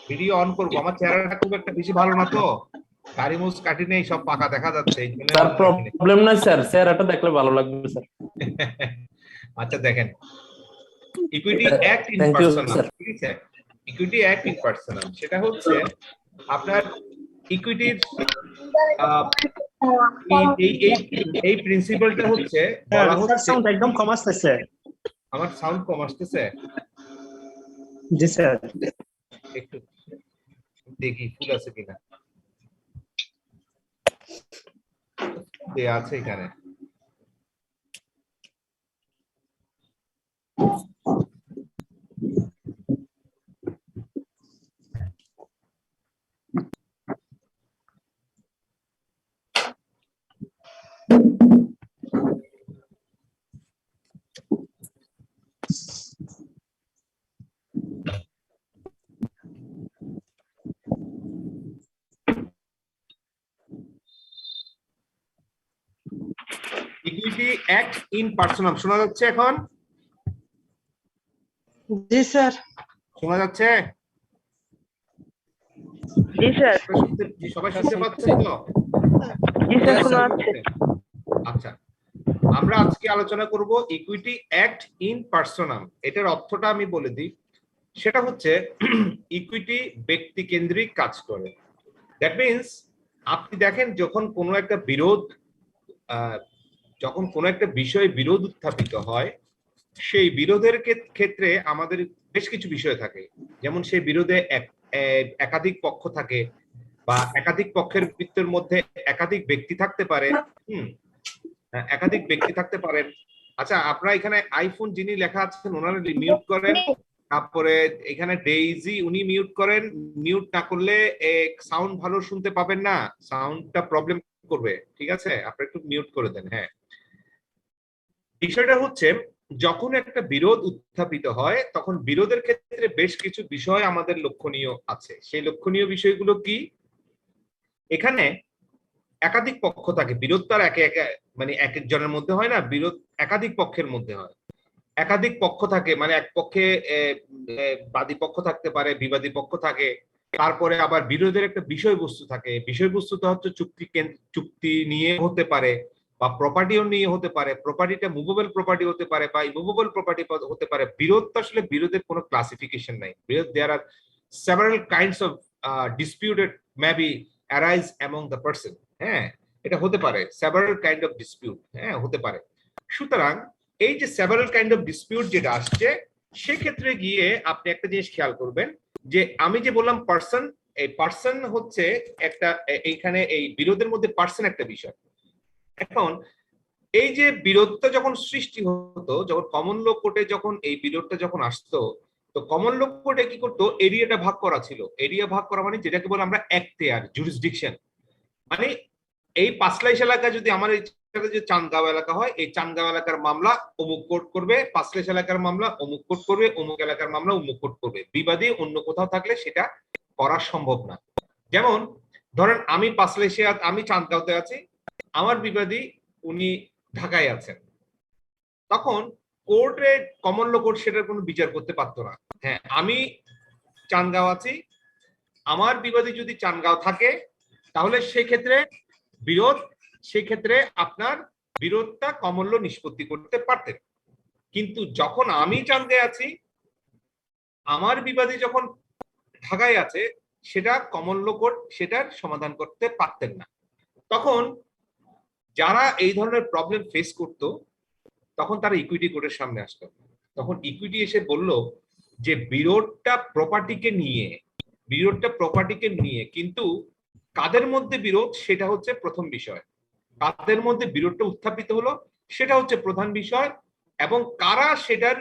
Video on করবো, আমার চেহারাটা খুব একটা বেশি ভালো না তো, দাড়ি মুছ কাটি নেই, সব পাকা দেখা যাচ্ছে, এই জন্য স্যার অন রাখি নাই। প্রবলেম নাই স্যার, চেহারাটা দেখলে ভালো লাগবে স্যার। আচ্ছা দেখেন, equity act in thank you personal, sir. ঠিক আছে? ইকুইটি অ্যাক্ট ইন পার্সোনাল সেটা হচ্ছে আপনার ইকুইটির এই এই এই এই প্রিন্সিপালটা হচ্ছে বলা স্যার হচ্ছে। সাউন্ড একদম কম আসতেছে। আমার সাউন্ড কম আসতেছে? জি স্যার। একটু দেখি ফুল আছে কিনা, আছে এখানে। ইকুইটি অ্যাক্ট ইন পার্সোনাল শোনা যাচ্ছে এখন? জি স্যার। শোনা যাচ্ছে? জি স্যার। সবাই শুনতে পাচ্ছেন তো? জি স্যার, শোনা যাচ্ছে। আচ্ছা, আমরা আজকে আলোচনা করব ইকুইটি অ্যাক্ট ইন পার্সোনাল। এটার অর্থটা আমি বলে দিই, সেটা হচ্ছে ইকুইটি ব্যক্তি কেন্দ্রিক কাজ করে। দ্যাট মিনস আপনি দেখেন যখন কোনো একটা বিরোধ, যখন কোনো একটা বিষয়ে বিরোধ উত্থাপিত হয়, সেই বিরোধের ক্ষেত্রে আমাদের বেশ কিছু বিষয় থাকে। যেমন সেই বিরোধে একাধিক পক্ষ থাকে, বা একাধিক পক্ষের ভিতর মধ্যে একাধিক ব্যক্তি থাকতে পারে। একাধিক ব্যক্তি থাকতে পারেন। আচ্ছা, আপনারা এখানে আইফোন যিনি লেখা আছেন ওনারা মিউট করেন, তারপরে এখানে ডেইজি উনি মিউট করেন। মিউট না করলে সাউন্ড ভালো শুনতে পাবেন না, সাউন্ডটা প্রবলেম করবে, ঠিক আছে? আপনারা একটু মিউট করে দেন। হ্যাঁ, বিষয়টা হচ্ছে যখন একটা বিরোধ উত্থাপিত হয় তখন বিরোধের ক্ষেত্রে বেশ কিছু বিষয় আমাদের লক্ষণীয় আছে। সেই লক্ষণীয় বিষয়গুলো কি? এখানে একাধিক পক্ষ থাকে, বিরোধ তার একে একে মানে এক একজনের মধ্যে হয় না, বিরোধ একাধিক পক্ষের মধ্যে হয়। একাধিক পক্ষ থাকে মানে এক পক্ষে বাদী পক্ষ থাকতে পারে, বিবাদী পক্ষ থাকে। তারপরে আবার বিরোধের একটা বিষয়বস্তু থাকে, বিষয়বস্তুটা হচ্ছে চুক্তি নিয়ে হতে পারে, বা প্রপার্টিও নিয়ে হতে পারে। প্রপার্টিটা মুভেবল প্রপার্টি হতে পারে বা ইমুভেবল প্রপার্টি হতে পারে। বিরোধ তো আসলে বিরোধের কোনো ক্লাসিফিকেশন নাই। বিরোধ, there are several kinds of disputed maybe arise among the person. হ্যাঁ, এটা হতে পারে সেভারাল কাইন্ড অফ ডিসপিউট, হ্যাঁ হতে পারে। সুতরাং এই যে সেভারাল কাইন্ড অফ ডিসপিউট যেটা আসছে, সেক্ষেত্রে গিয়ে আপনি একটা জিনিস খেয়াল করবেন যে আমি যে বললাম পার্সন, এই পার্সন হচ্ছে একটা, এইখানে এই বিরোধের মধ্যে পার্সন একটা বিষয়। এখন এই যে বিরোধটা যখন সৃষ্টি হতো, যখন কমন ল কোর্টে যখন এই বিরোধটা যখন আসতো, তো কমন ল কোর্টে কি করতো, এরিয়াটা ভাগ করা ছিল। এরিয়া ভাগ করা মানে যেটাকে বলে আমরা এখতিয়ার, জুরিসডিকশন। মানে এই পাঁচলাইশ এলাকা যদি আমার যে চান্দগাঁও এলাকা হয়, এই চান্দগাঁও এলাকার মামলা অমুক কোর্ট করবে, পাঁচলাইশ এলাকার মামলা অমুক কোর্ট করবে, অমুক এলাকার মামলা অমুক কোর্ট করবে। বিবাদী অন্য কোথাও থাকলে সেটা করা সম্ভব না। যেমন ধরেন আমি পাঁচলাইশে, আমি চান্দগাঁওতে আছি, আমার বিবাদী উনি ঢাকায় আছেন, তখন কোর্টে কমন ল কোর্ট সেটার কোনো বিচার করতে পারতো না। হ্যাঁ, আমি চান্দগাঁও আছি, আমার বিবাদী যদি চান্দগাঁও থাকে, তাহলে সেক্ষেত্রে বিরোধ, সেক্ষেত্রে আপনার বিরোধটা কমন ল নিষ্পত্তি করতে পারতেন। কিন্তু যখন আমি চান্দগাঁয়ে আছি, আমার বিবাদী যখন ঢাকায় আছে, সেটা কমন ল কোর্ট সেটার সমাধান করতে পারতেন না। তখন যারা এই ধরনের প্রবলেম ফেস করতো, তখন তারা ইকুইটি কোর্টের সামনে আসতো। তখন ইকুইটি এসে বলল যে বিরোধটা প্রপার্টিকে নিয়ে, বিরোধটা প্রপার্টিকে নিয়ে, কিন্তু কাদের মধ্যে বিরোধ সেটা হচ্ছে প্রথম বিষয়। কাদের মধ্যে বিরোধটা উত্থাপিত হলো সেটা হচ্ছে প্রধান বিষয়, এবং কারা সেটার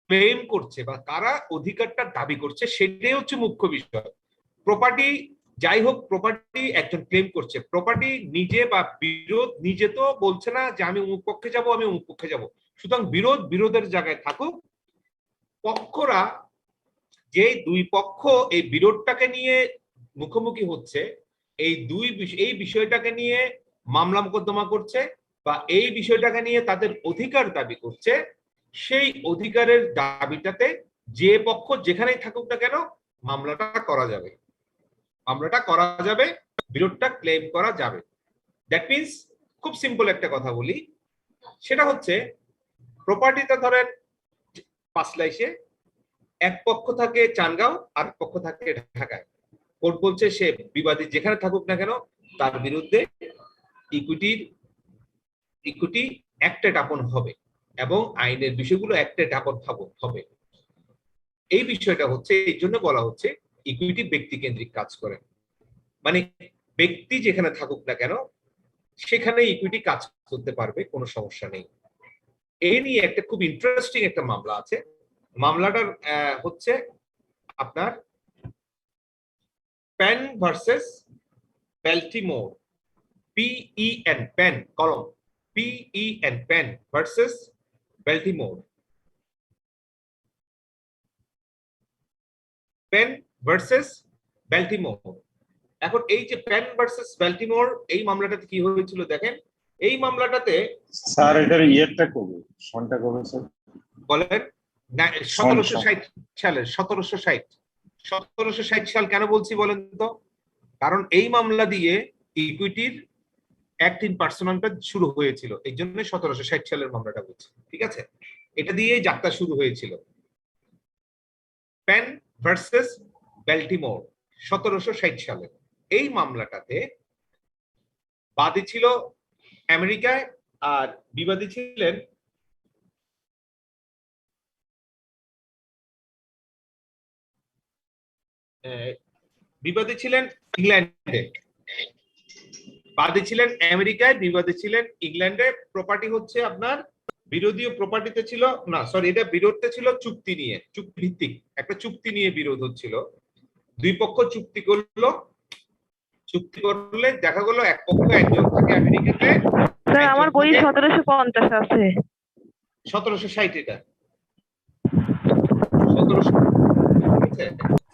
ক্লেম করছে বা কারা অধিকারটা দাবি করছে সেটাই হচ্ছে মুখ্য বিষয়। প্রপার্টি যাই হোক, প্রপার্টি একজন ক্লেম করছে, প্রপার্টি নিজে বা বিরোধ নিজে তো বলছে না যে আমি অমুক পক্ষে যাব, আমি অমুক পক্ষে যাব। সুতরাং বিরোধ বিরোধের জায়গায় থাকুক, পক্ষরা যে দুই পক্ষ এই বিরোধটাকে নিয়ে মুখোমুখি হচ্ছে, এই বিষয়টাকে নিয়ে মামলা মোকদ্দমা করছে বা এই বিষয়টাকে নিয়ে তাদের অধিকার দাবি করছে, সেই অধিকারের দাবিটাতে যে পক্ষ যেখানেই থাকুক না কেন, মামলাটা করা যাবে, মামলাটা করা যাবে, বিরোধটা ক্লেম করা যাবে। দ্যাট মিনস খুব সিম্পল একটা কথা বলি, সেটা হচ্ছে প্রপার্টিটা ধরেন পাঁচলাইশে, এক পক্ষ থাকে চানগাঁও আর এক পক্ষ থাকে ঢাকায়। কোর্ট বলছে সে বিবাদী যেখানে থাকুক না কেন তার বিরুদ্ধে ইকুইটি অ্যাক্টেড আপন হবে এবং আইনের বিষয়গুলো অ্যাক্টেড আপন হবে। এই বিষয়টা হচ্ছে এই জন্য বলা হচ্ছে ইকুইটি ব্যক্তি কেন্দ্রিক কাজ করে, মানে ব্যক্তি যেখানে থাকুক না কেন সেখানে ইকুইটি কাজ করতে পারবে, কোনো সমস্যা নেই। এই নিয়ে একটা খুব ইন্টারেস্টিং একটা মামলা আছে। মামলাটার হচ্ছে আপনার pen versus Baltimore, PEN pen কলম, PEN pen versus Baltimore, pen versus Baltimore. এখন এই যে পেন ভার্সেস বেল্টিমোর, এই মামলাটাতে কি হয়েছিল দেখেন। এই মামলাটাতে স্যার এটার ইয়েরটা কবে, সনটা কবে স্যার বলেন 1760 সালের 1760 সাল। কেন বলছি বলেন তো? কারণ এই মামলা দিয়ে ইকুইটির অ্যাক্ট ইন পার্সোনালটা শুরু হয়েছিল, এই জন্য 1760 সালের মামলাটা বলছি, ঠিক আছে? এটা দিয়েই যাত্রা শুরু হয়েছিল। পেন ভার্সেস বেল্টিমোর 1760 সালে। এই মামলাটাতে বাদী ছিল আমেরিকায় আর বিবাদী ছিলেন ইংল্যান্ডে। বাদী ছিলেন আমেরিকায়, বিবাদী ছিলেন ইংল্যান্ডে। প্রপার্টি হচ্ছে আপনার বিরোধী প্রপার্টিতে ছিল না, সরি, এটা বিরোধটা ছিল চুক্তি নিয়ে, চুক্তি ভিত্তিক একটা চুক্তি নিয়ে বিরোধ হচ্ছিল। দুই পক্ষ চুক্তি করলো, চুক্তি করলে দেখা গেল এক পক্ষ একজন থাকে আমেরিকাতে। স্যার আমার বই 1750 আছে। 1760, এটা 1700, ঠিক আছে?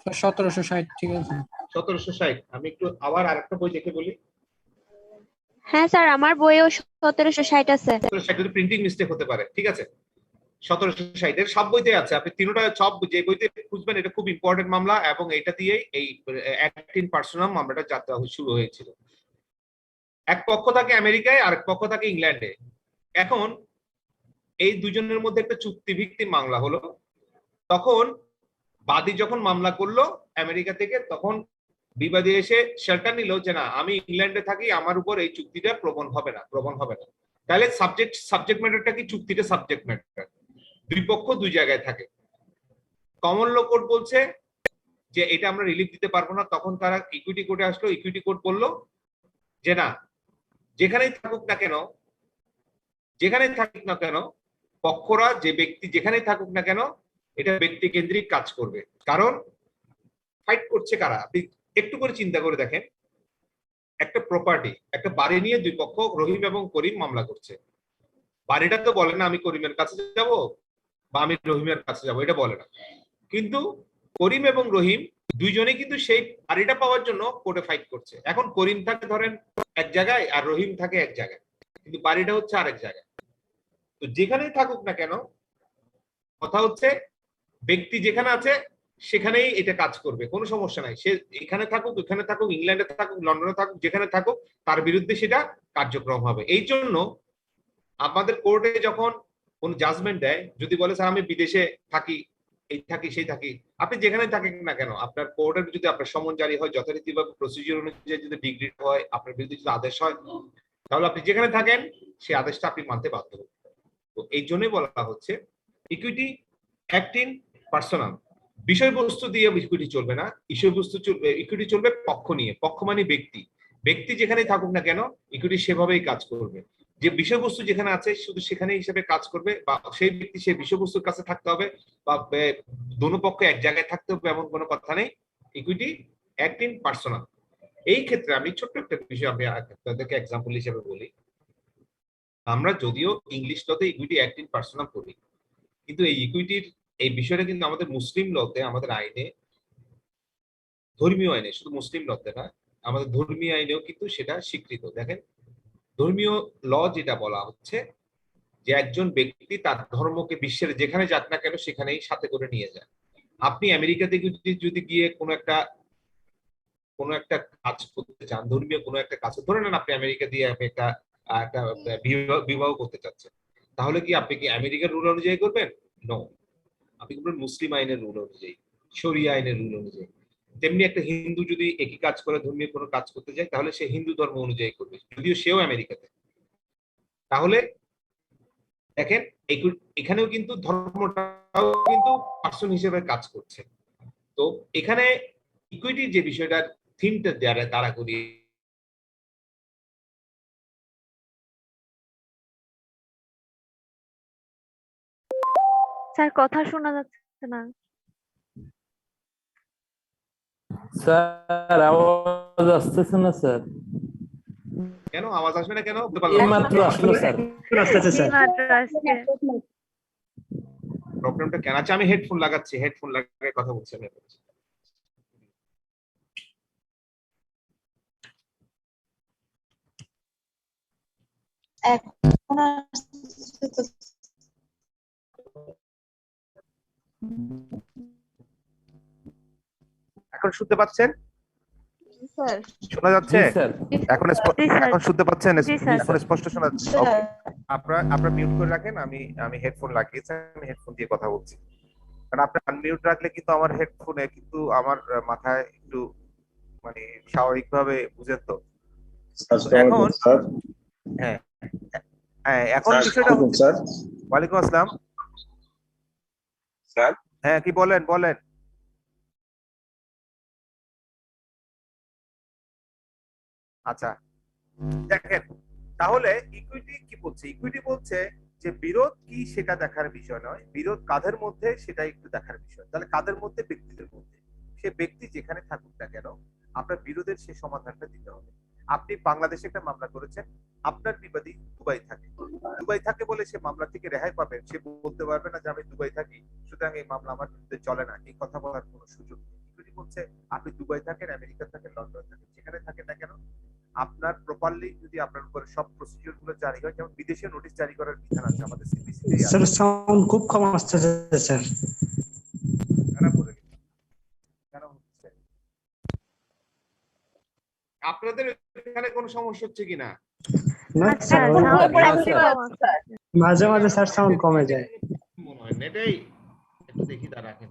1760, ঠিক আছে। 1760। আমি একটু আবার আরেকটা বই দেখে বলি। হ্যাঁ স্যার, আমার বইও 1760 আছে। 1760 প্রিন্টিং মিস্টেক হতে পারে, ঠিক আছে? 1760 এর সব বইতে আছে, আপনি তিনটা সব যে বইতে খুঁজবেন, এটা খুব ইম্পর্টেন্ট মামলা এবং এটা দিয়ে এই অ্যাক্ট ইন পার্সোনাল মামলাটা যাত্রা শুরু হয়েছিল। এক পক্ষ থাকে আমেরিকায় আর এক পক্ষ থাকে ইংল্যান্ডে। এখন এই দুজনের মধ্যে একটা চুক্তি ভিত্তিক মামলা হলো। তখন বাদী যখন মামলা করলো আমেরিকা থেকে, তখন বিবাদী এসে শেল্টার নিল যে না, আমি ইংল্যান্ডে থাকি, আমার উপর এই চুক্তিটা প্রবণ হবে না। তাহলে সাবজেক্ট ম্যাটারটা কি? চুক্তিটা সাবজেক্ট ম্যাটার, দুই পক্ষ দুই জায়গায় থাকে। কমন ল কোর্ট বলছে যে এটা আমরা রিলিফ দিতে পারবো না। তখন তারা ইকুইটি কোর্টে আসলো। ইকুইটি কোর্ট বললো যে না, যেখানেই থাকুক না কেন পক্ষরা, যে ব্যক্তি যেখানেই থাকুক না কেন, এটা ব্যক্তি কেন্দ্রিক কাজ করবে। কারণ ফাইট করছে কারা? আপনি একটু করে চিন্তা করে দেখেন, একটা প্রপার্টি, একটা বাড়ি নিয়ে দুই পক্ষ রহিম এবং করিম মামলা করছে। বাড়িটা তো বলে না আমি করিমের কাছে যাব বা আমি রহিমের কাছে যাব, এটা বলে না। কিন্তু করিম এবং রহিম দুইজনেই কিন্তু সেই বাড়িটা পাওয়ার জন্য কোর্টে ফাইট করছে। এখন করিম থাকে ধরেন এক জায়গায় আর রহিম থাকে এক জায়গায়, কিন্তু বাড়িটা হচ্ছে আরেক জায়গায়। তো যেখানেই থাকুক না কেন, কথা হচ্ছে ব্যক্তি যেখানে আছে সেখানেই এটা কাজ করবে, কোনো সমস্যা নাই। সে এখানে থাকুক, এখানে থাকুক, ইংল্যান্ডে থাকুক, লন্ডনে থাকুক, যেখানে থাকুক, তার বিরুদ্ধে সেটা কার্যক্রম হবে। এই জন্য আমাদের কোর্টে যখন কোন জাজমেন্ট দেয়, যদি বলে স্যার আমি বিদেশে থাকি, এই থাকি সেই থাকি, আপনি যেখানে থাকেন না কেন, আপনার কোর্টের যদি আপনার সমন জারি হয়, যথারীতিভাবে প্রসিডিউর অনুযায়ী যদি ডিগ্রি হয়, আপনার বিরুদ্ধে যদি আদেশ হয়, তাহলে আপনি যেখানে থাকেন সেই আদেশটা আপনি মানতে বাধ্য। তো এই জন্যই বলা হচ্ছে ইকুইটি অ্যাক্ট ইন পার্সোনাল। বিষয়বস্তু দিয়ে ইকুইটি চলবে না, ইকুইটি চলবে পক্ষ নিয়ে। পক্ষ মানে ব্যক্তি, ব্যক্তি যেখানেই থাকুক না কেন ইকুইটি সেভাবেই কাজ করবে। যে বিষয়বস্তু যেখানে আছে শুধু সেখানে হিসেবে কাজ করবে, বা সেই ব্যক্তি সেই বিষয়বস্তুর কাছে থাকতে হবে, বা দোনো পক্ষ এক জায়গায় থাকতে হবে, এমন কোনো কথা নেই। Equity act in personal. এই ক্ষেত্রে আমি ছোট্ট একটা বিষয় আমি আপনাদেরকে এক্সাম্পল হিসেবে বলি। আমরা যদিও ইংলিশ লতে ইকুইটি অ্যাক্ট ইন পার্সোনাল করি, কিন্তু এই ইকুইটির এই বিষয়টা কিন্তু আমাদের মুসলিম লতে, আমাদের আইনে, ধর্মীয় আইনে, শুধু মুসলিম লতে না, আমাদের ধর্মীয় আইনেও কিন্তু সেটা স্বীকৃত। দেখেন, ধর্মীয় ল যেটা বলা হচ্ছে যে একজন ব্যক্তি তার ধর্মকে বিশ্বের যেখানে যাক না কেন সেখানেই সাথে করে নিয়ে যায়। আপনি আমেরিকাতে যদি গিয়ে কোনো একটা কাজ করতে চান, ধর্মীয় কোনো একটা কাজ, ধরে নেন আপনি আমেরিকা দিয়ে আপনি একটা বিবাহ করতে চাচ্ছেন, তাহলে কি আপনি কি আমেরিকার রুল অনুযায়ী করবেন? নো, আপনি করবেন মুসলিম আইনের রুল অনুযায়ী, শরিয়া আইনের রুল অনুযায়ী। তেমনি একটা হিন্দু যদি একই কাজ করে, ধর্মীয় কোনো কাজ করতে যায়, তাহলে সে হিন্দু ধর্ম অনুযায়ী করবে, যদিও সেও আমেরিকাতে। তাহলে দেখেন এখানেও কিন্তু ধর্মটাও কিন্তু পার্সন হিসেবে কাজ করছে। তো এখানে ইকুইটির যে বিষয়টা থিমটা দ্বারা করি, স্যার কথা শোনা যাচ্ছে না। স্যার আওয়াজ আসতেছে না স্যার, কেন আওয়াজ আসবে না কেন? এইমাত্র আসলো স্যার। আসতেছে স্যার। মাত্র আসছে। প্রবলেমটা কেন? আচ্ছা আমি হেডফোন লাগাচ্ছি, হেডফোন লাগিয়ে কথা বলছি আমি। এখন আসতেছে। এখন শুনতে পাচ্ছেন? স্যার শোনা যাচ্ছে? জি স্যার। এখন জি স্যার। এখন শুনতে পাচ্ছেন? জি স্যার। এখন স্পষ্ট শোনা যাচ্ছে? স্যার ওকে, আপনারা মিউট করে রাখেন, আমি হেডফোন লাগিয়েছি, আমি হেডফোন দিয়ে কথা বলছি। কারণ আপনি আনমিউট রাখলে কিন্তু আমার হেডফোনে কিন্তু আমার মাথায় একটু মানে স্বাভাবিকভাবে বুঝেন তো। এখন স্যার হ্যাঁ হ্যাঁ, এখন স্যার, বিষয়টা হচ্ছে, স্যার ওয়ালাইকুম আসসালাম স্যার হ্যাঁ, কি বলেন বলেন। আচ্ছা দেখেন, তাহলে ইকুইটি কি বলছে? ইকুইটি বলছে যে বিরোধ কি সেটা দেখার বিষয় নয়, বিরোধ কাদের মধ্যে সেটা একটু দেখার বিষয়। তাহলে কাদের মধ্যে? ব্যক্তিদের মধ্যে। সে ব্যক্তি যেখানে থাকুক না কেন, আপনার বিরোধের সে সমাধানটা দিতে হবে। আপনি বাংলাদেশে একটা মামলা করেছেন, আপনার বিবাদী দুবাই থাকে, দুবাই থাকে বলে সে মামলা থেকে রেহাই পাবেন, সে বলতে পারবে না যে আমি দুবাই থাকি সুতরাং এই মামলা আমার বিরুদ্ধে চলে না, এই কথা বলার কোনো সুযোগ নেই। ইকুইটি বলছে আপনি দুবাই থাকেন, আমেরিকা থাকেন, লন্ডন থাকেন, যেখানে থাকেন না কেন, আপনার প্রপারলি যদি আপনার উপরে সব প্রসিডিউর গুলো জারি হয়, যেমন বিদেশে নোটিশ জারি করার বিধান আছে আমাদের সিবিসিতে স্যার সাউন্ড খুব কম আসতেছে স্যার। খারাপ করে গেছে। কেন হচ্ছে? আপনাদের এখানে কোনো সমস্যা হচ্ছে কিনা? না আচ্ছা, স্যার, sound না, একটু স্যার। কম আসছে। মাঝে মাঝে স্যার সাউন্ড কমে যায়। মনে হয় নেটেই একটু দেখি, তা রাখেন।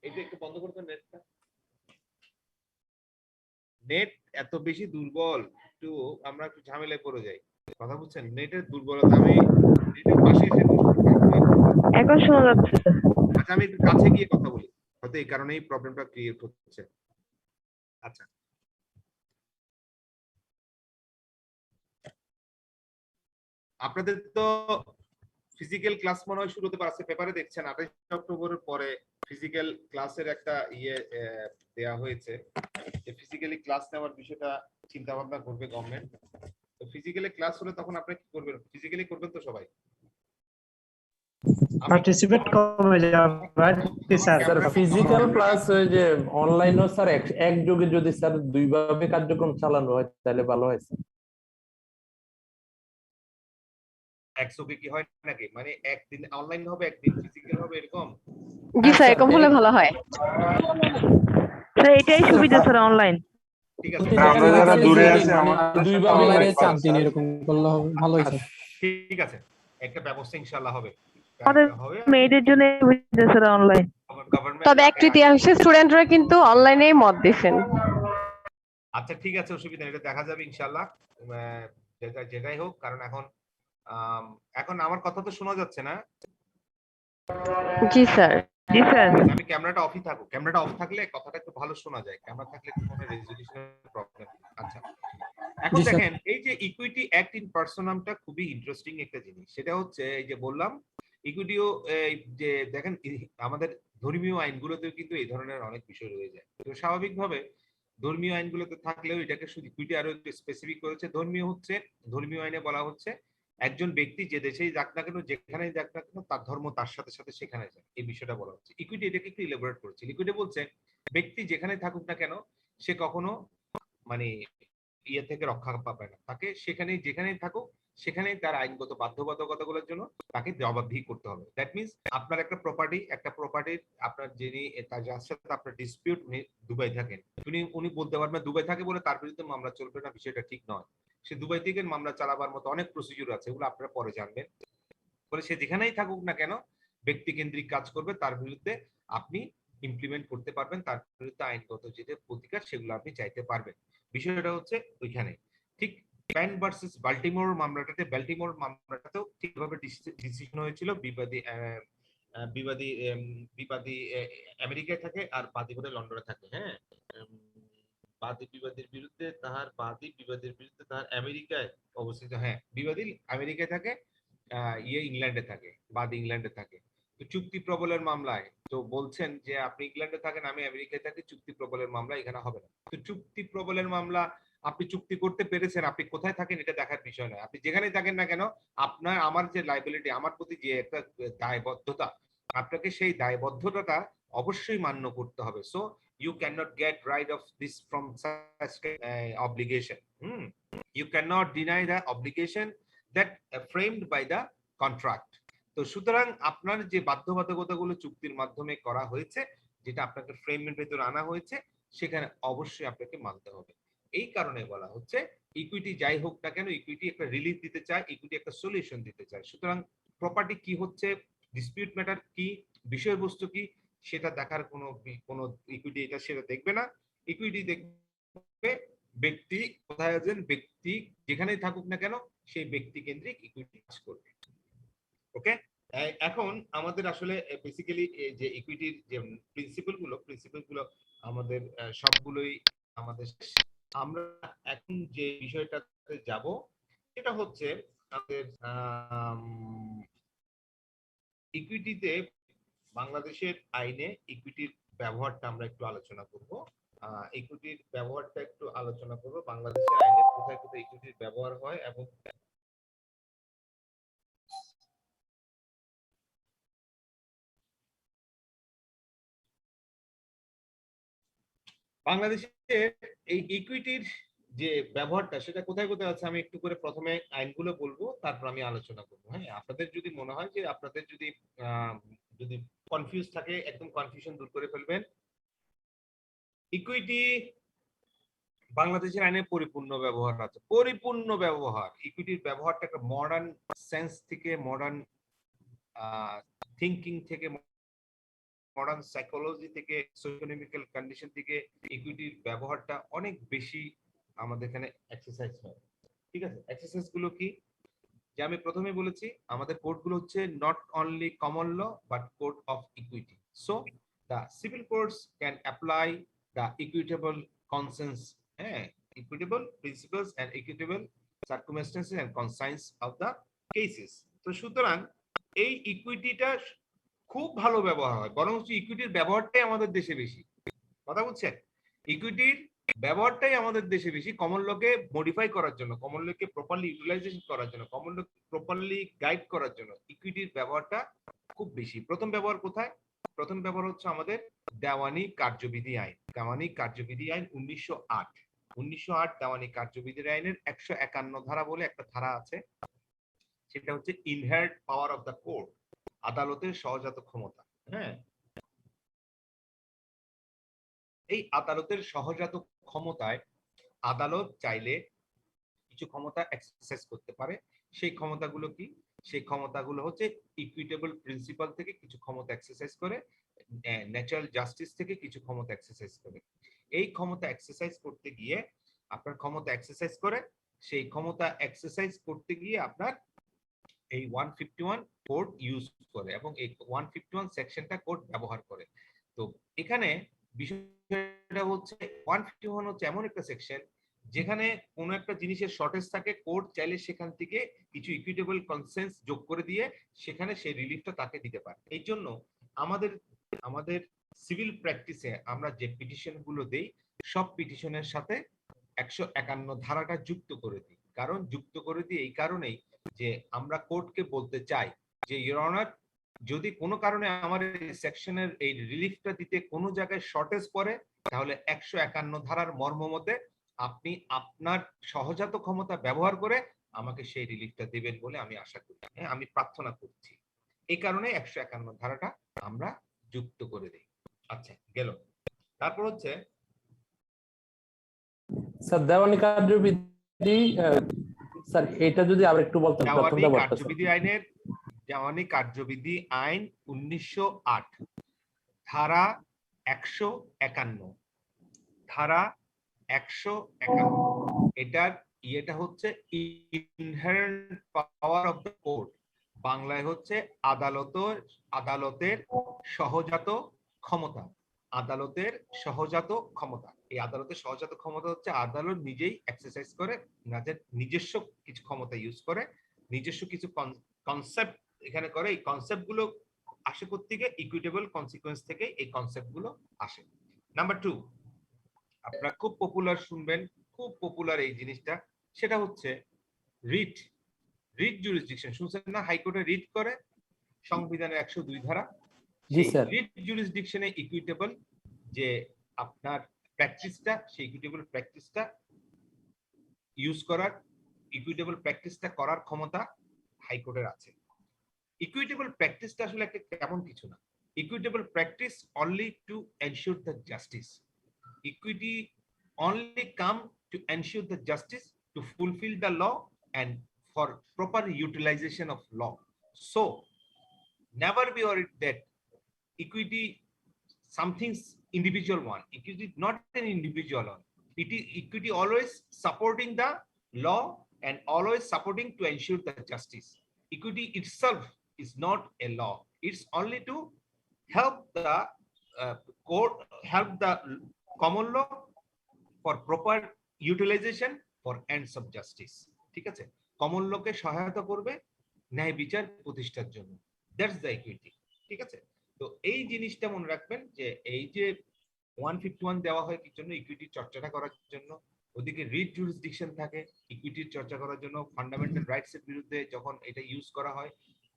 এইটা একটু বন্ধ করতে, নেটটা নেট এত বেশি দুর্বল, একটু আমরা একটু ঝামেলায় পড়ে যাই। কথা বুঝছেন? নেটের দুর্বলতা, আমি নেটের পাশে এসে বসে। এখন শোনা যাচ্ছে। আচ্ছা আমি একটু কাছে গিয়ে কথা বলি, হয়তো এই কারণেই প্রবলেমটা ক্রিয়েট হচ্ছে। আচ্ছা আপনাদের তো ফিজিক্যাল ক্লাস মনে হয় শুরু হতে পারছে, পেপারে দেখছেন 28 অক্টোবরের পরে ফিজিক্যাল ক্লাসের একটা দেয়া হয়েছে, যে ফিজিক্যালি ক্লাস নেওয়ার বিষয়টা চিন্তা ভাবনা করবে গভর্নমেন্ট। তো ফিজিক্যালি ক্লাস হলে তখন আপনি কি করবেন? ফিজিক্যালি করবেন তো সবাই? পার্টিসিপেট কমে যাবে স্যার। স্যার ফিজিক্যাল প্লাস ওই যে অনলাইনও স্যার একযোগে যদি স্যার দুইভাবে কার্যক্রম চালানো হয় তাহলে ভালো হয় স্যার। একযোগে কি হয় নাকি? মানে একদিন অনলাইন হবে, একদিন ফিজিক্যাল হবে, এরকম? জি স্যার, এরকম হলে ভালো হয়। স্যার এটাই সুবিধা স্যার, অনলাইন। ঠিক আছে, আমরা যারা দূরে আছি মানে আমাদের দুইভাবে সাথে করে online 4 দিন স্যার। এরকম করলে হবে, ভালো হয়েছে। ঠিক আছে, একটা ব্যবস্থা ইনশাআল্লাহ হবে। আমাদের মেয়েদের জন্য সুবিধা স্যার অনলাইন। তবে এক তৃতীয়াংশের স্টুডেন্টরা কিন্তু অনলাইনেই মত দিচ্ছেন। আচ্ছা ঠিক আছে, অসুবিধা নেই, এটা দেখা যাবে ইনশাআল্লাহ। যেটাই হোক, কারণ এখন আমার কথা তো শোনা যাচ্ছে না? জি স্যার। জি স্যার। আমি ক্যামেরাটা অফই থাকুক, ক্যামেরাটা অফ থাকলে কথাটা একটু ভালো শোনা যায়, ক্যামেরা থাকলে একটু মনে রেজোলিউশনের প্রবলেম। আচ্ছা এখন জি স্যার। দেখেন, এই যে ইকুইটি অ্যাক্ট ইন পার্সোনামটা খুবই ইন্টারেস্টিং একটা জিনিস। সেটা হচ্ছে এই যে বললাম ইকুইটিও, যে দেখেন আমাদের ধর্মীয় আইনগুলোতেও কিন্তু এই ধরনের অনেক বিষয় রয়ে যায়। তো স্বাভাবিকভাবে ধর্মীয় আইনগুলোতে থাকলেও এটাকে শুধু ইকুইটি আরো একটু স্পেসিফিক করেছে। ধর্মীয় আইনে বলা হচ্ছে একজন ব্যক্তি যে দেশেই যাক না কেন, যেখানেই যাক না কেন, তার ধর্ম তার সাথে সাথে সেখানে যায়, এই বিষয়টা বলা হচ্ছে। ইকুইটি এটাকে একটু ইলাবোরেট করেছে। ইকুইটি বলছে ব্যক্তি যেখানে থাকুক না কেন সে কখনো মানে ইয়ে থেকে রক্ষা পাবে না, তাকে সেখানে যেখানেই থাকুক সেখানে তার আইনগত বাধ্যবাধকতাগুলোর জন্য তাকে জবাবদিহি করতে হবে। দ্যাট মিনস আপনার একটা প্রপার্টির আপনার যিনি তার যার সাথে আপনার ডিসপিউট, দুবাই থাকেন, উনি বলতে পারবেন দুবাই থাকে বলে তার বিরুদ্ধে মামলা চলবে না, বিষয়টা ঠিক নয়। সে দুবাই থেকে মামলা চালাবার মতো অনেক প্রসিডিউর আছে, এগুলো আপনারা পরে জানবেন। বলে সে যেখানেই থাকুক না কেন ব্যক্তি কেন্দ্রিক কাজ করবে, তার বিরুদ্ধে আপনি ইমপ্লিমেন্ট করতে পারবেন, তার বিরুদ্ধে আইনগত যে প্রতিকার সেগুলো আপনি চাইতে পারবেন। বিষয়টা হচ্ছে ওইখানে। ঠিক প্যান ভার্সেস বাল্টিমোর মামলাটাতেও ঠিকভাবে ডিসিশন হয়েছিল। বিবাদী আমেরিকায় থাকে আর বাদী বোধহয় লন্ডনে থাকে। হ্যাঁ, বিবাদীর বিরুদ্ধে তাহার আমেরিকায় অবস্থিত। হ্যাঁ, বিবাদী আমেরিকায় থাকে, ইংল্যান্ডে থাকে, বাদী ইংল্যান্ডে থাকে। তো চুক্তি প্রবলের মামলায় তো বলছেন যে আপনি ইংল্যান্ডে থাকেন, আমি আমেরিকায় থাকি, চুক্তি প্রবলের মামলা এখানে হবে না। তো চুক্তি প্রবলের মামলা আপনি চুক্তি করতে পেরেছেন, আপনি কোথায় থাকেন এটা দেখার বিষয় নয়। আপনি যেখানেই থাকেন না কেন, আমার যে লাইবিলিটি, আমার প্রতি যে একটা দায়বদ্ধতা, আপনাকে সেই দায়বদ্ধতাটা অবশ্যই মান্য করতে হবে। So you cannot get rid of this from such obligation. You cannot deny the obligation that framed by the contract. তো সুতরাং আপনার যে বাধ্যবাধকতাগুলো চুক্তির মাধ্যমে করা হয়েছে, যেটা আপনাকে ফ্রেমের ভেতর আনা হয়েছে, সেখানে অবশ্যই আপনাকে মানতে হবে। এই কারণে বলা হচ্ছে ইকুইটি যাই হোক না কেন, ইকুইটি একটা রিলিফ দিতে চায়, ইকুইটি একটা সলিউশন দিতে চায়। সুতরাং প্রপার্টি কি হচ্ছে, ডিসপিউট ম্যাটার কি, বিষয়বস্তু কি, সেটা দেখার কোনো ইকুইটি এটা সেটা দেখবে না। ইকুইটি দেখবে ব্যক্তি কোথায় আছেন, ব্যক্তি যেখানেই থাকুক না কেন সেই ব্যক্তি কেন্দ্রিক ইকুইটি কাজ করবে। ওকে, এখন আমাদের আসলে বেসিক্যালি যে ইকুইটির যে প্রিন্সিপালগুলো আমাদের সবগুলোই আমরা এখন যে বিষয়টাতে যাব সেটা হচ্ছে আমাদের ইকুইটিতে বাংলাদেশের আইনে ইকুইটির ব্যবহারটা আমরা একটু আলোচনা করব। ইকুইটির ব্যবহারটা একটু আলোচনা করব, বাংলাদেশের আইনে কোথায় কোথায় ইকুইটির ব্যবহার হয়। এবং বাংলাদেশের এই ইকুইটির যে ব্যবহারটা সেটা কোথায় কোথায় আছে আমি একটু করে প্রথমে আইনগুলো বলবো, তারপর আমি আলোচনা করবো। হ্যাঁ, আপনাদের যদি মনে হয় যে আপনাদের যদি কনফিউজ থাকে, একদম কনফিউশন দূর করে ফেলবেন। ইকুইটি বাংলাদেশের আইনে পরিপূর্ণ ব্যবহার আছে, পরিপূর্ণ ব্যবহার। ইকুইটির ব্যবহারটা একটা মডার্ন সেন্স থেকে, মডার্ন থিঙ্কিং থেকে, মডার্ন সাইকোলজি থেকে, সোশিওইকোনমিক্যাল কন্ডিশন থেকে ইকুইটির ব্যবহারটা অনেক বেশি আমাদের এখানে এক্সারসাইজ হয়। ঠিক আছে, এক্সারসাইজ গুলো কি, যে আমি প্রথমে বলেছি আমাদের কোডগুলো হচ্ছে not only common law but code of equity. So the civil codes can apply the equitable conscience, equitable principles and equitable circumstances and conscience of the cases. তো সুতরাং এই ইকুইটিটা খুব ভালো ব্যবহার হয়, বরং ইকুইটির ব্যবহারটাই আমাদের দেশে বেশি। কথা বুঝছেন, ইকুইটির ব্যবহারটাই আমাদের দেশে বেশি কমন লকে মডিফাই করার জন্য, কমন লকে প্রপারলি ইউটিলাইজেশন করার জন্য, কমন লকে প্রপারলি গাইড করার জন্য ইকুইটির ব্যবহারটা খুব বেশি। প্রথম ব্যবহার কোথায়? প্রথম ব্যবহার হচ্ছে আমাদের দেওয়ানি কার্যবিধি আইন। দেওয়ানি কার্যবিধি আইন 1908 দেওয়ানি কার্যবিধি আইনের 151 ধারা বলে একটা ধারা আছে, সেটা হচ্ছে inherent power of the court, আদালতের সহজাত ক্ষমতা। হ্যাঁ, এই আদালতের সহজাত ক্ষমতায় আদালত চাইলে কিছু ক্ষমতা এক্সারসাইজ করতে পারে। সেই ক্ষমতাগুলো কি? সেই ক্ষমতাগুলো হচ্ছে ইকুইটেবল প্রিন্সিপাল থেকে কিছু ক্ষমতা এক্সারসাইজ করে, ন্যাচারাল জাস্টিস থেকে কিছু ক্ষমতা এক্সারসাইজ করে। এই ক্ষমতা এক্সারসাইজ করতে গিয়ে আপনার ক্ষমতা এক্সারসাইজ করে, সেই ক্ষমতা এক্সারসাইজ করতে গিয়ে আপনার এই 151 কোড ইউজ করে এবং এই 151 সেকশনটা কোড ব্যবহার করে। তো এখানে বিষয়টা হচ্ছে 151 হচ্ছে এমন একটা সেকশন যেখানে কোনো একটা জিনিসের শর্টেজ থাকে, কোর্ট চাইলে সেখান থেকে কিছু ইকুইটেবল কনসেন্স যোগ করে দিয়ে সেখানে সেই রিলিফটা তাকে দিতে পারে। এই জন্য আমাদের সিভিল প্র্যাকটিসে আমরা যে পিটিশন গুলো দেই, সব পিটিশনের সাথে 151 ধারাটা যুক্ত করে দিই। কারণ যুক্ত করে দিই এই কারণেই যে আমরা কোর্টকে বলতে চাই যে ইওর অনার, যদি কোনো কারণে আমার এই সেকশনের এই রিলিফটা দিতে কোনো জায়গায় শর্টেজ পড়ে, তাহলে 151 ধারার মর্ম মতে আপনি আপনার সহজাত ক্ষমতা ব্যবহার করে আমাকে সেই রিলিফটা দেবেন বলে আমি আশা করি, হ্যাঁ আমি প্রার্থনা করছি। এই কারণে 151 ধারাটা আমরা যুক্ত করে দিই। আচ্ছা গেল। তারপর হচ্ছে স্যার দেওয়ানি কার্যবিধি, স্যার এটা যদি আবার একটু বলতেন দেওয়ানি প্রথমটা বলতেন। কার্যবিধি আইনের দেওয়ানি কার্যবিধি আইন 1908 ধারা 151, ধারা 151, এটার ইয়েটা হচ্ছে inherent power of the court, বাংলায় হচ্ছে আদালতের সহজাত ক্ষমতা। আদালতের সহজাত ক্ষমতা, এই আদালতের সহজাত ক্ষমতা হচ্ছে আদালত নিজেই এক্সারসাইজ করে, নিজস্ব কিছু ক্ষমতা ইউজ করে, নিজস্ব কিছু কনসেপ্ট এখানে করে। এই কনসেপ্ট গুলো আসে থেকে ইকুইটেবল কনসিকুয়েন্স থেকে এই কনসেপ্ট গুলো আসে। নাম্বার 2, আপনারা খুব পপুলার শুনবেন, খুব পপুলার এই জিনিসটা, সেটা হচ্ছে রিট জুরিসডিকশন। শুনছেন না, হাইকোর্টে রিট করে সংবিধানের 102 ধারা। জি স্যার। রিট জুরিসডিকশনে ইকুইটেবল যে আপনার প্র্যাকটিসটা, সেই ইকুইটেবল প্র্যাকটিসটা ইউজ করার, ইকুইটেবল প্র্যাকটিসটা করার ক্ষমতা হাইকোর্টের আছে। ইকুইটেবল প্র্যাকটিসটা আসলে একটা তেমন কিছু না। Equitable practice only to ensure the justice. Equity only come to ensure the justice, to fulfill the law and for proper utilization of law. So never be worried that equity something's individual one. Equity is not an individual one. It is equity always supporting the law and always supporting to ensure the justice. Equity itself is not a law. It's only to help the court, help the common law for proper utilization for ends of justice. ঠিক আছে, common লকে সহায়তা করবে ন্যায় বিচার প্রতিষ্ঠার জন্য। That's the equity. ঠিক আছে, তো এই জিনিসটা মনে রাখবেন যে এই যে 151 দেওয়া হয় কি জন্য, ইকুইটির চর্চাটা করার জন্য। ওদিকে রিট জুরিসডিকশন থাকে ইকুইটির চর্চা করার জন্য। ফান্ডামেন্টাল রাইটস এর বিরুদ্ধে যখন এটা ইউজ করা হয়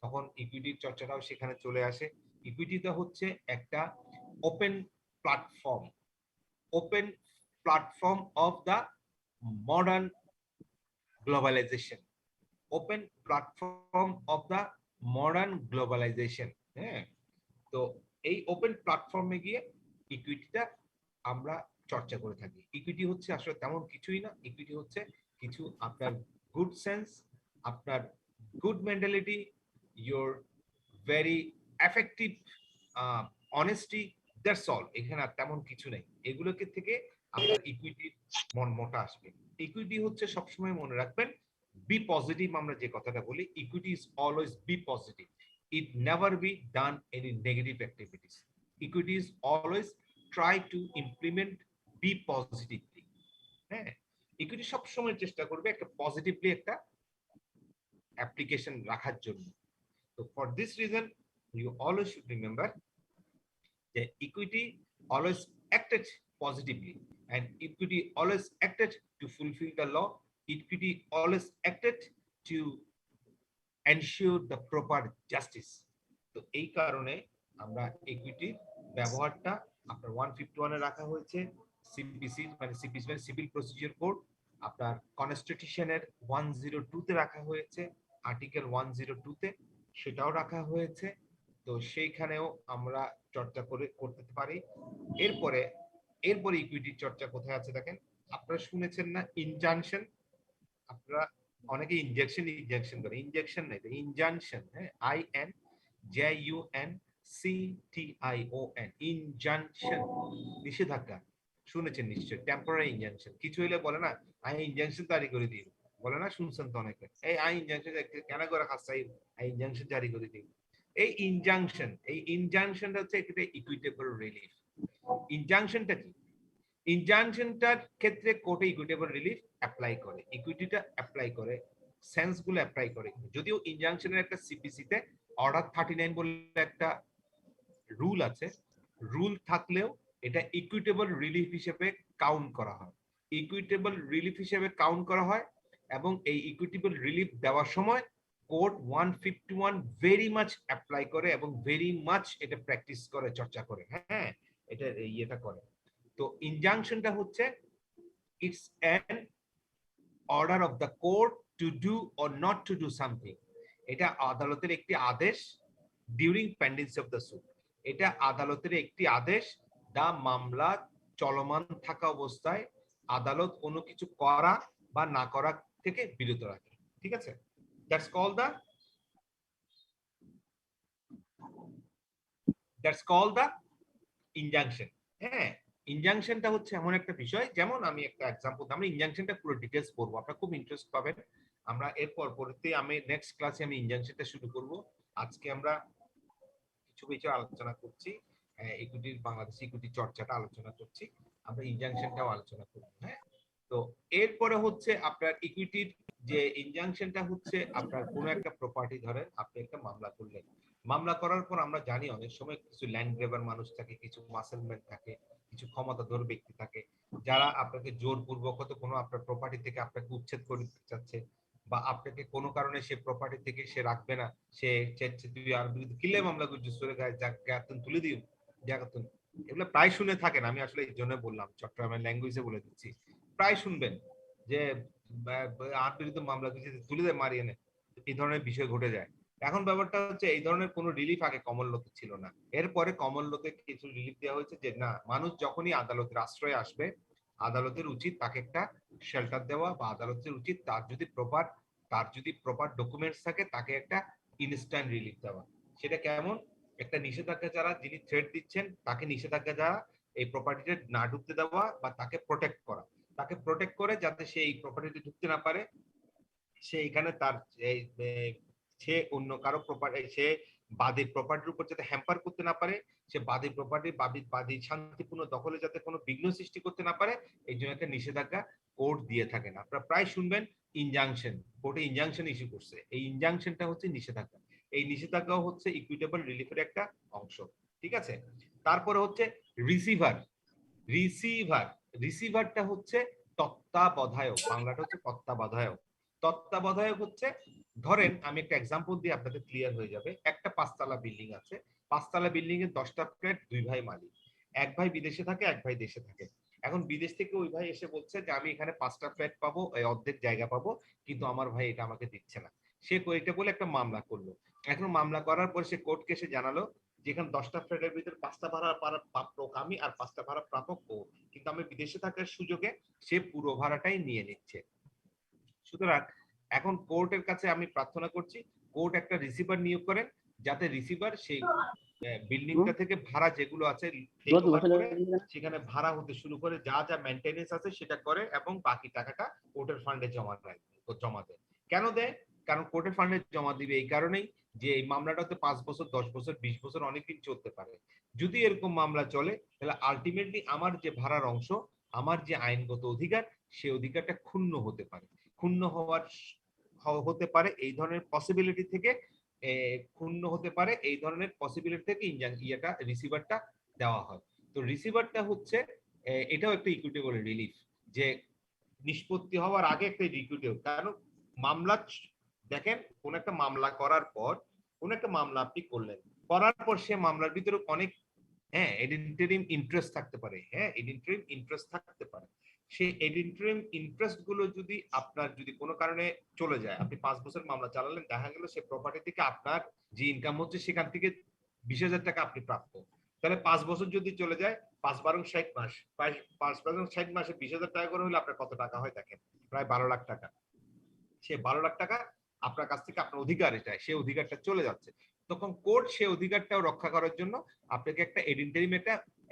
তখন ইকুইটির চর্চাটাও সেখানে চলে আসে। ইকুইটিটা হচ্ছে একটা open platform, open platform of the modern globalization, open platform of the modern globalization। হ্যাঁ, তো এই ওপেন প্ল্যাটফর্মে গিয়ে ইকুইটিটা আমরা চর্চা করে থাকি। ইকুইটি হচ্ছে আসলে তেমন কিছুই না। ইকুইটি হচ্ছে কিছু আপনার গুড সেন্স, আপনার good mentality, your very effective honesty, that's all. এখানে আর তেমন কিছু নেই। এগুলোকে থেকে আপনার ইকুইটির মন মোটা আসবে। ইকুইটি হচ্ছে সবসময় মনে রাখবেন বি পজিটিভ। আমরা যে কথাটা বলি, equity is always be positive, it never be done any negative activities. Equity is always try to implement be positively. হ্যাঁ, ইকুইটি সবসময় চেষ্টা করবে একটা পজিটিভলি একটা অ্যাপ্লিকেশন রাখার জন্য। তো for this reason you always should remember the equity always acted positively and equity always acted to fulfill the law. Equity always acted to ensure the proper justice. তো এই কারণে আমরা ইকুইটির ব্যবহারটা আপনার 151 এ রাখা হয়েছে। সিপিসি মানে সিভিল প্রসিডিওর কোড আপনার কনস্টিটিউশনের 102 তে রাখা হয়েছে, আর্টিকেল 102 তে সেটাও রাখা হয়েছে। তো সেইখানেও আমরা চর্চা করতে পারি। এরপরে ইকুইটির চর্চা কোথায় আছে দেখেন, আপনারা শুনেছেন না ইনজাংশন? আপনারা অনেকে ইনজেকশন করে, ইনজেকশন নাই, ইনজাংশন। হ্যাঁ, INJUNCTION, ইনজাংশন, নিষেধাজ্ঞা। শুনেছেন নিশ্চয়, টেম্পোরারি ইনজাংশন। কিছু হইলে বলে না আই ইনজাংশন জারি করে দিন, বলে না, শুনছেন তো অনেকে, এই আই ইনজাংশন কেন করে খাসাই, আই ইনজাংশন জারি করে দিন। এই ইনজাংশনটা হচ্ছে একটা ইকুইটেবল রিলিফ। ইনজাংশনটা কি? ইনজাংশনটার ক্ষেত্রে কোর্টে ইকুইটেবল রিলিফ অ্যাপ্লাই করে, ইকুইটিটা অ্যাপ্লাই করে, সেন্স গুলো অ্যাপ্লাই করে। যদিও ইনজাংশনের একটা সিপিসি তে অর্ডার 39 বলে একটা রুল আছে, রুল থাকলেও এটা ইকুইটেবল রিলিফ হিসেবে কাউন্ট করা হয়, ইকুইটেবল রিলিফ হিসেবে কাউন্ট করা হয়। এবং এই ইকুইটেবল রিলিফ দেওয়ার সময় কোর্ট 151 ভেরি মাচ অ্যাপ্লাই করে এবং ভেরি মাচ এটা প্র্যাকটিস করে, চর্চা করে। হ্যাঁ, এটা ইয়েটা করে। তো ইনজাংশনটা হচ্ছে it's an order of the court to do or not to do something, এটা আদালতের একটি আদেশ during pendency of the suit, এটা আদালতের একটি আদেশ দা মামলা চলমান থাকা অবস্থায় আদালত কোনো কিছু করা বা না করা থেকে বিরত রাখে। ঠিক আছে, দ্যাটস কল্ড দা ইনজাংশন। হ্যাঁ, ইনজাংশনটা হচ্ছে এমন একটা বিষয়, যেমন আমি একটা এক্সাম্পল, আমরা ইনজাংশনটা পুরো ডিটেইলস পড়বো, আপনারা খুব ইন্টারেস্ট পাবেন। আমরা এরপর পরবর্তী আমি নেক্সট ক্লাসে আমি ইনজাংশনটা শুরু করব। আজকে আমরা কিছু বিষয় আলোচনা করছি, ইকুইটির বাংলাদেশি ইকুইটি চর্চাটা আলোচনা করছি, আমরা ইনজাংশনটাও আলোচনা করব। হ্যাঁ, তো এরপরে হচ্ছে আপনার ইকুইটির যে ইনজাংশনটা হচ্ছে আপনার কোনো একটা প্রপার্টি, ধরেন আপনি একটা মামলা করলেন, মামলা করার পর আমরা জানি অনেক সময় কিছু ল্যান্ড গ্রেভার মানুষ থাকে, কিছু মাসেলম্যান থাকে, কিছু ক্ষমতাধর ব্যক্তি থাকে, যারা আপনাকে জোরপূর্বক হয়তো কোনো আপনার প্রপার্টি থেকে আপনাকে উচ্ছেদ করতে চাচ্ছে, বা আপনাকে কোনো কারণে সে প্রপার্টি থেকে সে রাখবে না, সে চাইছে তুই আর বিরুদ্ধে কিলে মামলা করছিস, তোরে গায়ে জাগাতুন তুলে দিও জাগাতুন। এগুলো প্রায় শুনে থাকেন, আমি আসলে এই জন্য বললাম, চট্টগ্রামের ল্যাঙ্গুয়েজে বলে দিচ্ছি, প্রায় শুনবেন যে আর বিরুদ্ধে মামলা করছিস তুলে দে মারিয়ে নে, এই ধরনের বিষয় ঘটে যায়। এখন ব্যাপারটা হচ্ছে এই ধরনের কোনো রিলিফ আগে কমন লোতে ছিল না, এরপরে কমন লোতে কিছু রিলিফ দেওয়া হয়েছে যে না, মানুষ যখনই আদালতের আশ্রয়ে আসবে, আদালতের উচিত তাকে একটা শেল্টার দেওয়া, বা আদালতের উচিত তার যদি প্রপার ডকুমেন্টস থাকে তাকে একটা ইনস্ট্যান্ট রিলিফ দেওয়া। সেটা কেমন? একটা নিষেধাজ্ঞা যারা, যিনি থ্রেট দিচ্ছেন তাকে নিষেধাজ্ঞা যারা এই প্রপার্টিতে না ঢুকতে দেওয়া, বা তাকে প্রোটেক্ট করা, তাকে প্রোটেক্ট করে যাতে সে এই প্রপার্টিতে ঢুকতে না পারে, সে এখানে তার সে অন্য কারো প্রপার্টি, সে বাদীর প্রপার্টির উপর যাতে হ্যাম্পার করতে না পারে, সে বাদীর প্রপার্টি বাদী শান্তিপূর্ণ দখলে যাতে কোনো বিঘ্ন সৃষ্টি করতে না পারে, এই জন্য একটা নিষেধাজ্ঞা কোর্ট দিয়ে থাকেন। আপনারা প্রায় শুনবেন ইনজাংশন, কোর্টে ইনজাংশন ইস্যু করছে, এই ইনজাংশনটা হচ্ছে নিষেধাজ্ঞা, এই নিষেধাজ্ঞাও হচ্ছে ইকুইটেবল রিলিফের একটা অংশ। ঠিক আছে, তারপরে হচ্ছে রিসিভার। রিসিভারটা হচ্ছে তত্ত্বাবধায়ক, বাংলাটা হচ্ছে তত্ত্বাবধায়ক। তত্ত্বাবধায়ক হচ্ছে, ধরেন আমি একটা এক্সাম্পল দিয়ে আপনাদের ক্লিয়ার হয়ে যাবে। একটা 5 তলা বিল্ডিং আছে, 5 তলা বিল্ডিং এর 10টা ফ্ল্যাট, 2 ভাই মালিক, এক ভাই বিদেশে থাকে, এক ভাই দেশে থাকে। এখন বিদেশ থেকে ওই ভাই এসে বলছে যে আমি এখানে 5টা ফ্ল্যাট পাবো, অর্ধেক জায়গা পাবো, কিন্তু আমার ভাই এটা আমাকে দিচ্ছে না। সে এটা বলে একটা মামলা করলো। এখন মামলা করার পর সে কোর্টকে এসে জানালো যেখানে 10টা ফ্ল্যাটের ভিতরে 5টা ভাড়া প্রাপক আমি আর 5টা ভাড়া প্রাপক ও, কিন্তু আমি বিদেশে থাকার সুযোগে সে পুরো ভাড়াটাই নিয়ে নিচ্ছে। সুতরাং এখন কোর্টের কাছে আমি প্রার্থনা করছি, কোর্ট একটা রিসিভার নিয়োগ করেন, যাতে রিসিভার সেই বিল্ডিংটা থেকে ভাড়া যেগুলো আছে সেখানে ভাড়া হতে শুরু করে, যা যা মেইনটেনেন্স আছে সেটা করে, এবং বাকি টাকাটা কোর্টের ফান্ডে জমা দেয়। কেন দেয়? কারণ কোর্টের ফান্ডে জমা দিবে এই কারণেই যে এই মামলাটাতে 5 বছর, 10 বছর, 20 বছর, অনেকদিন চলতে পারে। যদি এরকম মামলা চলে, তাহলে আলটিমেটলি আমার যে ভাড়ার অংশ, আমার যে আইনগত অধিকার, সে অধিকারটা ক্ষুণ্ণ হতে পারে। ক্ষুণ্ণ হতে পারে এই ধরনের পসিবিলিটি থেকে, ক্ষুণ্ণ হতে পারে এই ধরনের পসিবিলিটি থেকে রিসিভারটা দেওয়া হয়। তো রিসিভারটা হচ্ছে এটাও একটা ইকুইটেবল রিলিফ, যে নিষ্পত্তি হওয়ার আগে একটা ইকুইটেবল। কারণ মামলা, দেখেন কোন একটা মামলা করার পর, কোন একটা মামলা আপনি করলেন, করার পর সে মামলার ভিতরে অনেক এডিনটেরিম ইন্টারেস্ট থাকতে পারে, এডিনটেরিম ইন্টারেস্ট থাকতে পারে। সেই এডিনটেরিম ইন্টারেস্ট গুলো যদি আপনার যদি কোনো কারণে চলে যায়, আপনি 5 বছর মামলা চালালেন, দেখা গেল সে প্রপার্টি থেকে আপনার যে ইনকাম হচ্ছে সেখান থেকে 20,000 টাকা আপনি প্রাপ্ত, তাহলে 5 বছর যদি চলে যায়, 5-12-60 মাস, 5-12-60 মাসে 20,000 টাকা করে হলে আপনার কত টাকা হয় দেখেন, প্রায় 12 লাখ টাকা। সে 12 লাখ টাকা আপনার কাছ থেকে আপনার অধিকার, এটা সে অধিকারটা চলে যাচ্ছে। তখন কোর্ট সে অধিকারটাও রক্ষা করার জন্য আপনাকে একটা এডিনটেরিম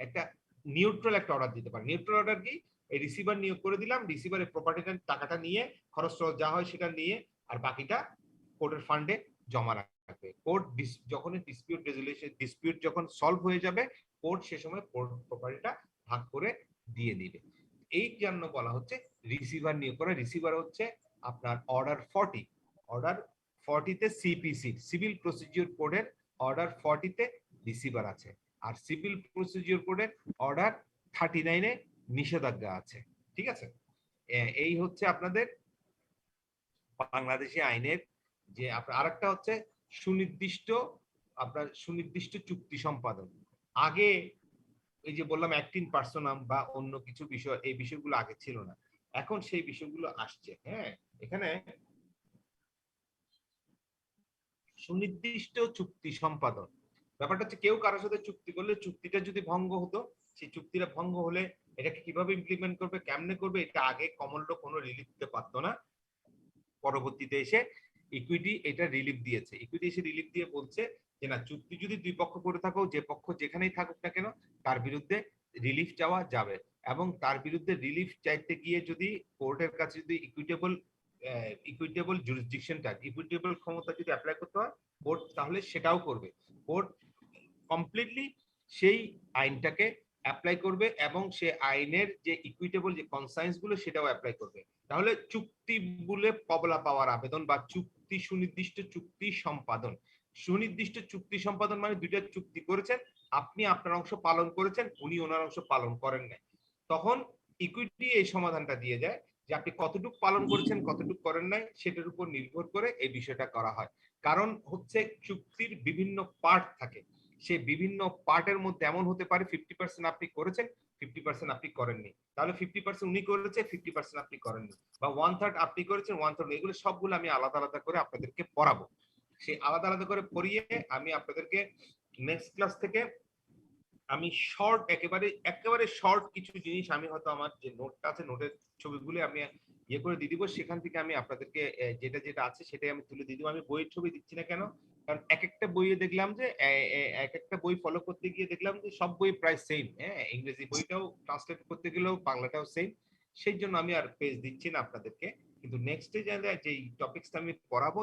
একটা নিউট্রাল একটা অর্ডার দিতে পারে। নিউট্রাল অর্ডার কি? এই রিসিভার নিয়োগ করে দিলাম, রিসিভারের প্রপার্টিটার টাকাটা নিয়ে, খরচ যা হয় সেটা নিয়ে, আর বাকিটা কোর্টের ফান্ডে জমা রাখবে। কোর্ট যখন ডিসপিউট যখন সলভ হয়ে যাবে, কোর্ট সে সময় প্রপার্টিটা ভাগ করে দিয়ে দিবে। এই জন্য বলা হচ্ছে রিসিভার নিয়োগ করা। রিসিভার হচ্ছে আপনার অর্ডার 40 তে সিপিসি, সিভিল প্রসিডিওর কোডের অর্ডার 40 তে রিসিভার আছে, আর সিভিল প্রসিডিওর কোডের অর্ডার 39 এ নিষেধাজ্ঞা আছে। ঠিক আছে, এই হচ্ছে আপনাদের বাংলাদেশি আইনের যে আপনার। আরেকটা হচ্ছে সুনির্দিষ্ট চুক্তি সম্পাদন। আগে এই যে বললাম অ্যাক্টিং পার্সোনাম বা অন্য কিছু বিষয়, এই বিষয়গুলো আগে ছিল না, এখন সেই বিষয়গুলো আসছে। এখানে সুনির্দিষ্ট চুক্তি সম্পাদন। ব্যাপারটা হচ্ছে কেউ কারোর সাথে চুক্তি করলে চুক্তিটা যদি ভঙ্গ হতো, সেই চুক্তিটা ভঙ্গ হলে এটাকে কিভাবে ইমপ্লিমেন্ট করবে, কেমনে করবে, এটা আগে কমন ল কোনো রিলিফ দিতে পারতো না। পরবর্তীতে এসে ইকুইটি এটা রিলিফ দিয়েছে। ইকুইটি এসে রিলিফ দিয়ে বলছে যে না, চুক্তি যদি দুই পক্ষ করে থাকো, যে পক্ষ যেখানেই থাকুক না কেন, তার বিরুদ্ধে রিলিফ চাওয়া যাবে। এবং তার বিরুদ্ধে রিলিফ চাইতে গিয়ে যদি কোর্টের কাছে যদি ইকুইটেবল জুরিসডিকশনটা, ইকুইটেবল ক্ষমতা যদি অ্যাপ্লাই করতে হয় কোর্ট, তাহলে সেটাও করবে। কোর্ট কমপ্লিটলি সেই আইনটাকে অ্যাপ্লাই করবে এবং সে আইনের যে ইকুইটেবল যে কনসাইন্স গুলো সেটাও অ্যাপ্লাই করবে। তাহলে চুক্তি বলে কবলা পাওয়ার আবেদন বা চুক্তি, সুনির্দিষ্ট চুক্তি সম্পাদন। সুনির্দিষ্ট চুক্তি সম্পাদন মানে দুইটা চুক্তি করেছেন, আপনি আপনার অংশ পালন করেছেন, উনি ওনার অংশ পালন করেন নাই, তখন ইকুইটি এই সমাধানটা দিয়ে যায় যে আপনি কতটুকু পালন করেছেন, কতটুকু করেন নাই, সেটার উপর নির্ভর করে এই বিষয়টা করা হয়। কারণ হচ্ছে চুক্তির বিভিন্ন পার্ট থাকে, সে বিভিন্ন পার্টের মধ্যে এমন হতে পারে 50% আপনি করেছেন, 50% আপনি করেননি, তাহলে 50% উনি করেছে, 50% আপনি করেননি, বা 1/3 আপনি করেছেন, 1/3। এগুলো সবগুলো আমি আলাদা আলাদা করে আপনাদেরকে পড়াবো। সেই আলাদা আলাদা করে পড়িয়ে আমি আপনাদেরকে নেক্সট ক্লাস থেকে আমি শর্ট, একেবারে শর্ট কিছু জিনিস আমি হয়তো আমার যে নোটটা আছে, নোটের ছবিগুলো আমি ইয়ে করে দিয়ে দিব, সেখান থেকে আমি আপনাদেরকে যেটা যেটা আছে সেটাই আমি তুলে দিয়ে দিব। আমি বইয়ের ছবি দিচ্ছি না কেন, কারণ এক একটা বইয়ে দেখলাম যে এক একটা বই ফলো করতে গিয়ে দেখলাম যে সব বই প্রায় সেম। হ্যাঁ, ইংরেজি বইটাও ট্রান্সলেট করতে গেলেও বাংলাটাও সেম, সেই জন্য আমি আর পেজ দিচ্ছি না আপনাদেরকে। কিন্তু নেক্সট ডে যে টপিকসটা আমি পড়াবো,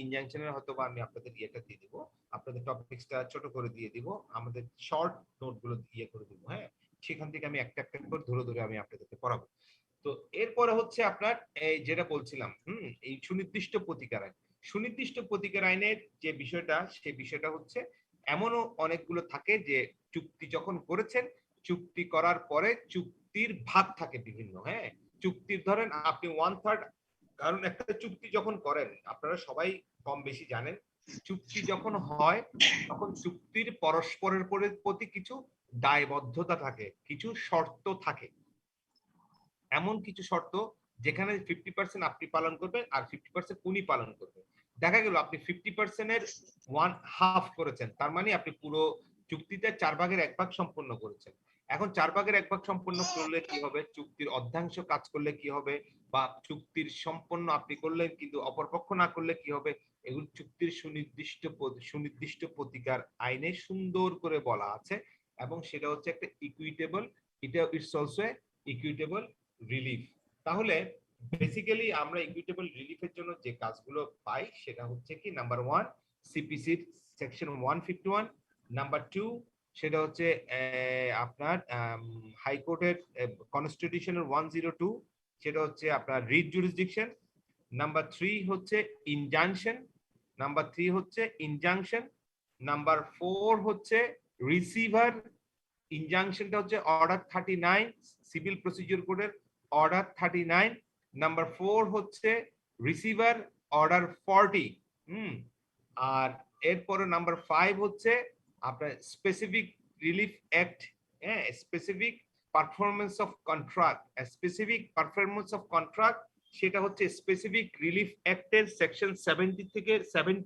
ইনজাংশনের হয়তো বা আমি আপনাদের ইয়েটা দিয়ে দিব, আপনাদের টপিকসটা ছোট করে দিয়ে দিব, আমাদের শর্ট নোটগুলো দিয়ে করে দিব। হ্যাঁ, সেখান থেকে আমি একটা একটা করে ধরে ধরে আমি আপনাদেরকে পড়াবো। তো এরপরে হচ্ছে আপনার এই যেটা বলছিলাম, এই সুনির্দিষ্ট প্রতিকার আইন। সুনির্দিষ্ট প্রতিকার আইনের যে বিষয়টা, সেই বিষয়টা হচ্ছে এমনও অনেকগুলো থাকে যে চুক্তি যখন করেছেন, চুক্তি করার পরে চুক্তির ভাগ থাকে বিভিন্ন। হ্যাঁ, চুক্তির ধরেন আপনি 1/3, কারণ একটা চুক্তি যখন করেন আপনারা সবাই কম বেশি জানেন, চুক্তি যখন হয় তখন চুক্তির পরস্পরের প্রতি কিছু দায়বদ্ধতা থাকে, কিছু শর্ত থাকে। এমন কিছু শর্ত যেখানে 50% আপনি পালন করবেন আর 50% উনি পালন করবেন। দেখা গেল আপনি 50% এর 1/2 করেছেন, তার মানে আপনি পুরো চুক্তিতে 4/1 সম্পন্ন করেছেন। এখন 4/1 সম্পন্ন করলে কি হবে, চুক্তির অর্ধাংশ কাজ করলে কি হবে, বা চুক্তির সম্পন্ন আপনি করলেন কিন্তু অপরপক্ষ না করলে কি হবে, এগুলো চুক্তির সুনির্দিষ্ট প্রতিকার আইনে সুন্দর করে বলা আছে। এবং সেটা হচ্ছে একটা ইকুইটেবল, এটা ইটস অলসো ইকুইটেবল রিলিফ। তাহলে বেসিক্যালি আমরা ইকুইটেবল রিলিফের জন্য যে কাজগুলো পাই সেটা হচ্ছে কি, নাম্বার 1 সিপিসির সেকশন 151, নাম্বার 2 সেটা হচ্ছে আপনার হাইকোর্টের কনস্টিটিউশনের 102, সেটা হচ্ছে আপনার রিট জুরিসডিকশন। নাম্বার 3 হচ্ছে ইনজাংশন, নাম্বার 3 হচ্ছে ইনজাংশন। নাম্বার 4 হচ্ছে রিসিভার। ইনজাংশনটা হচ্ছে অর্ডার 39, সিভিল প্রসিডিউর কোডের অর্ডার 39। নাম্বার 4 হচ্ছে রিসিভার অর্ডার 40। আর এরপরে নাম্বার 5 হচ্ছে আপনার স্পেসিফিক রিলিফ অ্যাক্ট, হ্যাঁ, specific performance of contract, specific performance of contract, সেটা হচ্ছে স্পেসিফিক রিলিফ অ্যাক্টের সেকশন 17 থেকে 17